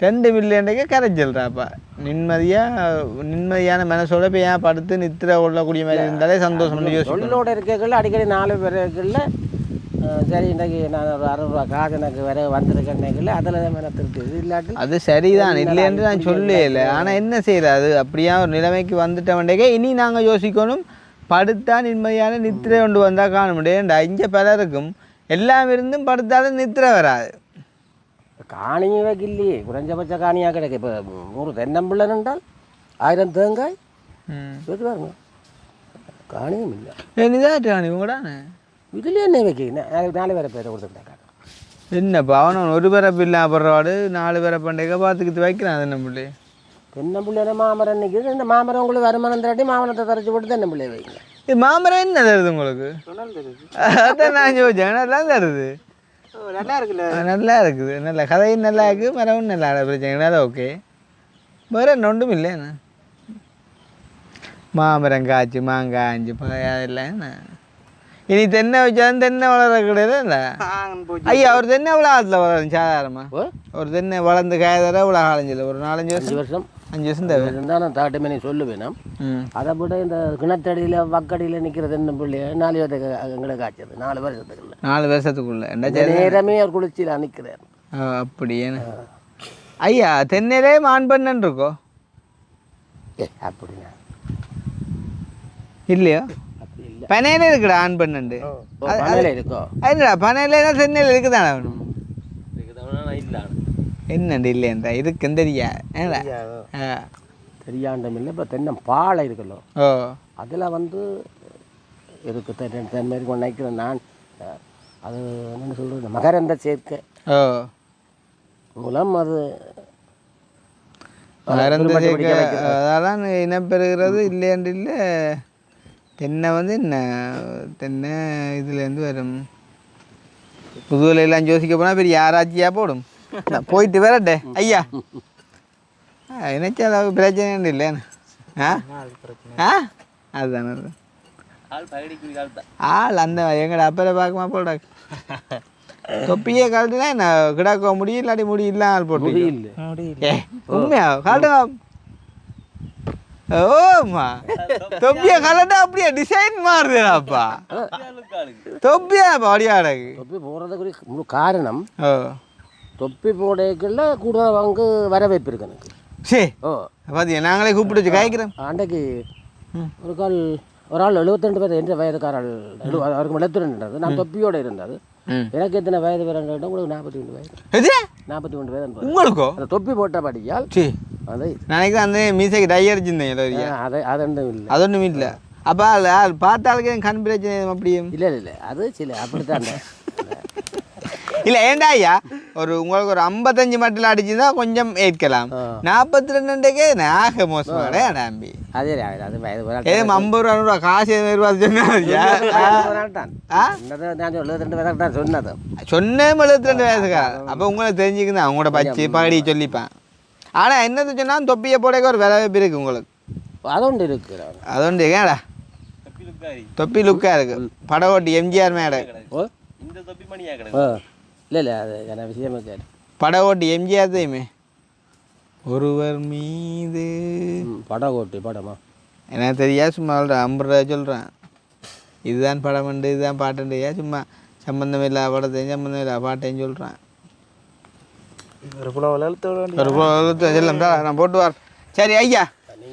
2 மில்லியன்றைக்கு கரைச்சல்றாப்பா. நிம்மதியான மனசோட இப்போ ஏன் படுத்து நித்திர கொள்ளக்கூடிய மாதிரி இருந்தாலே சந்தோஷம். தொழிலோட இருக்கக்குள்ள அடிக்கடி 4 பேர் இருக்குல்ல சரி இன்றைக்கு நான் ஒரு 60 ரூபா காசு எனக்கு வேற வந்திருக்கேன்னைக்குள்ள அதில் தான் மேலே திருப்தி இல்லாட்டி அது சரிதான் இல்லைன்னு நான் சொல்லல. ஆனால் என்ன செய்யறது அப்படியா ஒரு நிலைமைக்கு வந்துட்டவன்டே இனி நாங்கள் யோசிக்கணும் படுத்தா நிம்மதியான நித்திரை கொண்டு வந்தால் காண முடியேண்டா. இங்கே பலருக்கும் எல்லாம் இருந்தும் படுத்தாலும் நித்திரை வராது. காணியும் வைக்க இல்லையே குறைஞ்சபட்ச காணியாக கிடைக்கும். இப்போ 100 தென்னம்பிள்ளை என்றால் 1000 தேங்காய் பாருங்க காணியும் இல்லை. இதாட்டு காணி உங்கடா இதுலேயே என்ன வைக்க 4 பேரை பேரை கொடுத்துருக்காங்க. என்னப்பா அவன் ஒரு பிறப்பு இல்லாம போடுறவாடு 4 பிறப்பண்டைக்க பார்த்துக்கிட்டு வைக்கிறான் தென்னம்பிள்ளை. தென்னம்பிள்ளை மாமரம் நிற்கிது. இந்த மாமரம் உங்களுக்கு வருமானம் தராட்டி மாமரத்தை தரைச்சி போட்டு தென்னம்பிள்ளை வைங்க. இது மாமரம் என்ன தருது உங்களுக்கு? அதான் நான் யோசிச்சேன் நல்லா தருது. நல்லா இருக்குல்ல நல்லா இருக்குது நல்லா கதையும் நல்லா இருக்குது மரமும் நல்லா பிரச்சனை நல்லா ஓகே. வேறு ஒன்றும் இல்லை என்ன மாமரம் காய்ச்சி மாங்காய் ஆஞ்சு அதெல்லாம் என்ன இனி தென்னை வச்சாலும் தென்னை வளர கிடையாது இல்லை ஐயா. ஒரு தென்னை எவ்வளோ காலத்தில் வளரும் சாதாரணமாக? ஒரு தென்னை வளர்ந்து காய தர இவ்வளோ காலஞ்சில் ஒரு 4-5 வருஷம் 5 வருஷம் தேவை இருந்தால் நான் 30 மணி சொல்லுவேன். அதை விட இந்த கிணத்தடியில் வக்கடியில் நிற்கிறது என்ன பிள்ளைய 4 வருஷத்துக்கு எங்களை காய்ச்சது 4 வருஷத்துக்குள்ள 4 வருஷத்துக்குள்ள நேரமே அவர் குளிர்ச்சியில் நிற்கிறார். அப்படியேன்னு ஐயா தென்னையிலே ஆண் பெண்ணன் இருக்கோ அப்படின்னா இல்லையா பனையில இருக்குடா ஆண் பெண்ணு இருக்கோ அதுடா பனையில தென்னையில் இருக்குதானே வேணும் என்னண்டு இல்லையா இருக்குன்னு தெரியா தெரியாண்டம் இல்லை. இப்போ தென்னம்பாலை இருக்கല്ലോ ஓ அதில் வந்து இருக்கு தென்மாரி கொண்டு நினைக்கிறேன் நான். அது என்னென்னு சொல்கிறது மகரந்த சேர்க்கை ஓ மூலம் அது மகரந்த சேர்க்கை அதெல்லாம் இனப்பெறுகிறது இல்லையாண்டு இல்லை. தென்னை வந்து என்ன தென்னை இதுலேருந்து வரும் புதுவில் எல்லாம் யோசிக்க போனால் பெரிய ஆராய்ச்சியாக போடும். போயிட்டு வரட்டே ஐயா நினைச்சா அளவுக்கு பிரச்சனை இல்லைன்னு அதுதானே ஆள் அந்த எங்கட அப்பரை பார்க்குமா போட தொப்பியே கழட்டுனா என்ன கிடாக்க முடியும் இல்லாட்டி முடியல ஆள் போட்டு உண்மையா கழட்டுங்க. ஓமா தொப்பியை கலட்டா அப்படியே டிசைன் மாறுதுடாப்பா தொப்பியா அடியாடகு தொப்பி போடுறதுக்கு முழு காரணம் தொப்பி போடைக்குள்ள கூட வாங்க வரவேற்பு இருக்கு எனக்கு. சரி ஓ பாத்தியா நாங்களே கூப்பிட்டு வச்சு காய்க்கிறோம். அன்றைக்கு ஒரு ஆள் 72 பேர் என்ற வயதுக்காரால் அவருக்கு 72 நான் தொப்பியோடு இருந்தது. எனக்கு எத்தனை வயது பேர் உங்களுக்கு 42 வயது 41 வயது உங்களுக்கோ அந்த தொப்பி போட்ட படியால் அது நினைக்கிறேன் அந்த மீசைக்கு டை அடிச்சிருந்தேன் அதொன்றும் இல்லை அதொன்றும் இல்லை. அப்போ பார்த்தாலுக்கு கண் பிரச்சனை அப்படியும் இல்லை இல்லை அது சில அப்படித்தான் இல்லை ஏண்டா ஐயா உங்களுக்கு ஒரு 55 மட்டில் அடிச்சுன்னா கொஞ்சம் ஏற்கலாம். 42க்கே ஆக மோசமாடே அடாம்பி அதே அது வயது 50 ரூபா காசு 70 ரூபா சொன்னது சொன்னேன் 72 வயசுக்கா. அப்போ உங்களை தெரிஞ்சுக்குதான் அவங்களோட பச்சு பகடி சொல்லிப்பேன். ஆனால் என்னது சொன்னால் தொப்பியை போடக்க ஒரு வரவேற்பு இருக்குது உங்களுக்கு. அதொண்டு இருக்கு அதொண்டு ஏடா தொப்பி லுக்காக இருக்கு படகோட்டி எம்ஜிஆர் மேடை இல்லை இல்லை அது என்ன விஷயமே கேட்டு படகோட்டி எம்ஜிஆர் தான் ஒருவர் மீது படகோட்டி படமா எனக்கு தெரியா சும்மா சொல்கிறேன் 50 ரூபா சொல்கிறேன். இதுதான் படம் உண்டு இதுதான் பாட்டுண்டியா சும்மா சம்பந்தம் இல்லை படத்தையும் சம்பந்தம் இல்லை பாட்டையும் சொல்கிறேன். ஒரு புலவெழுத்து செல்லம் தான் நான் போட்டு வரேன். சரி ஐயா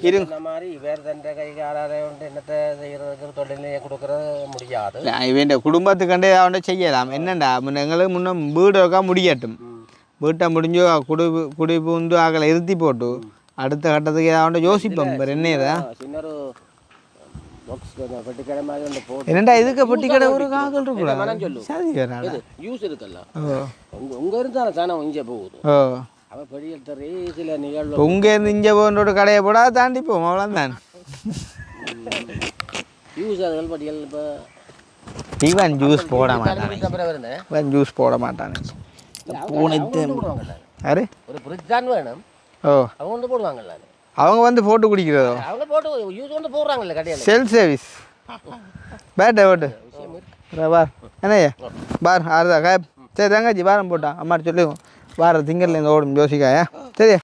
இருங்க இந்த மாதிரி வேறு தண்டை கைகாரரை வந்து என்னத்தை செய்கிறதுக்கு தொழிலே கொடுக்குற முடியாது. இவன் குடும்பத்துக்கண்டே அவன்ட செய்யலாம். என்னண்டா எங்களுக்கு முன்ன வீடு வைக்கா முடியட்டும். வீட்டை முடிஞ்சு குடி பூந்து ஆக்களை இருத்தி போட்டு அடுத்த கட்டத்துக்கு அவன்ட யோசிப்போம். என்ன சின்னொரு பெட்டிக்கடை மாதிரி ஒன்று போட்டு என்னண்டா இதுக்கு பெட்டிக்கடை ஒரு காதல் இருக்குல்ல சரி யூஸ் இருக்குல்ல உங்கள் இருந்தாலும் தானே இங்கே போகுது. அவன் பெரிய சில நிகழ்வு உங்க இருந்து இங்கே போன்ற கடையை போடா தாண்டி போவோம் அவ்வளோதான். யூஸ் அதுகள் பட்டியல் இப்போ இவன் ஜூஸ் போட மாட்டான். இவன் ஜூஸ் போட மாட்டான். யாரு ஒரு ஃப்ரிட்ஜ் தான் வேணும். ஓ அவங்க வந்து போடுவாங்கல்ல அவங்க வந்து போட்டு குடிக்கிறதோ அவங்க போட்டு யூஸ் வந்து போடுறாங்கல்ல கடையில் செல்ஃப் சர்வீஸ் பேட்டை ஓட்டு பார் என்னய்யா பார் ஆறுதா காய் சரி தங்கச்சி பாரம் போட்டான் அம்மா சொல்லுவோம் வார திங்கள்லேருந்து ஓடும் யோசிக்காயா சரியா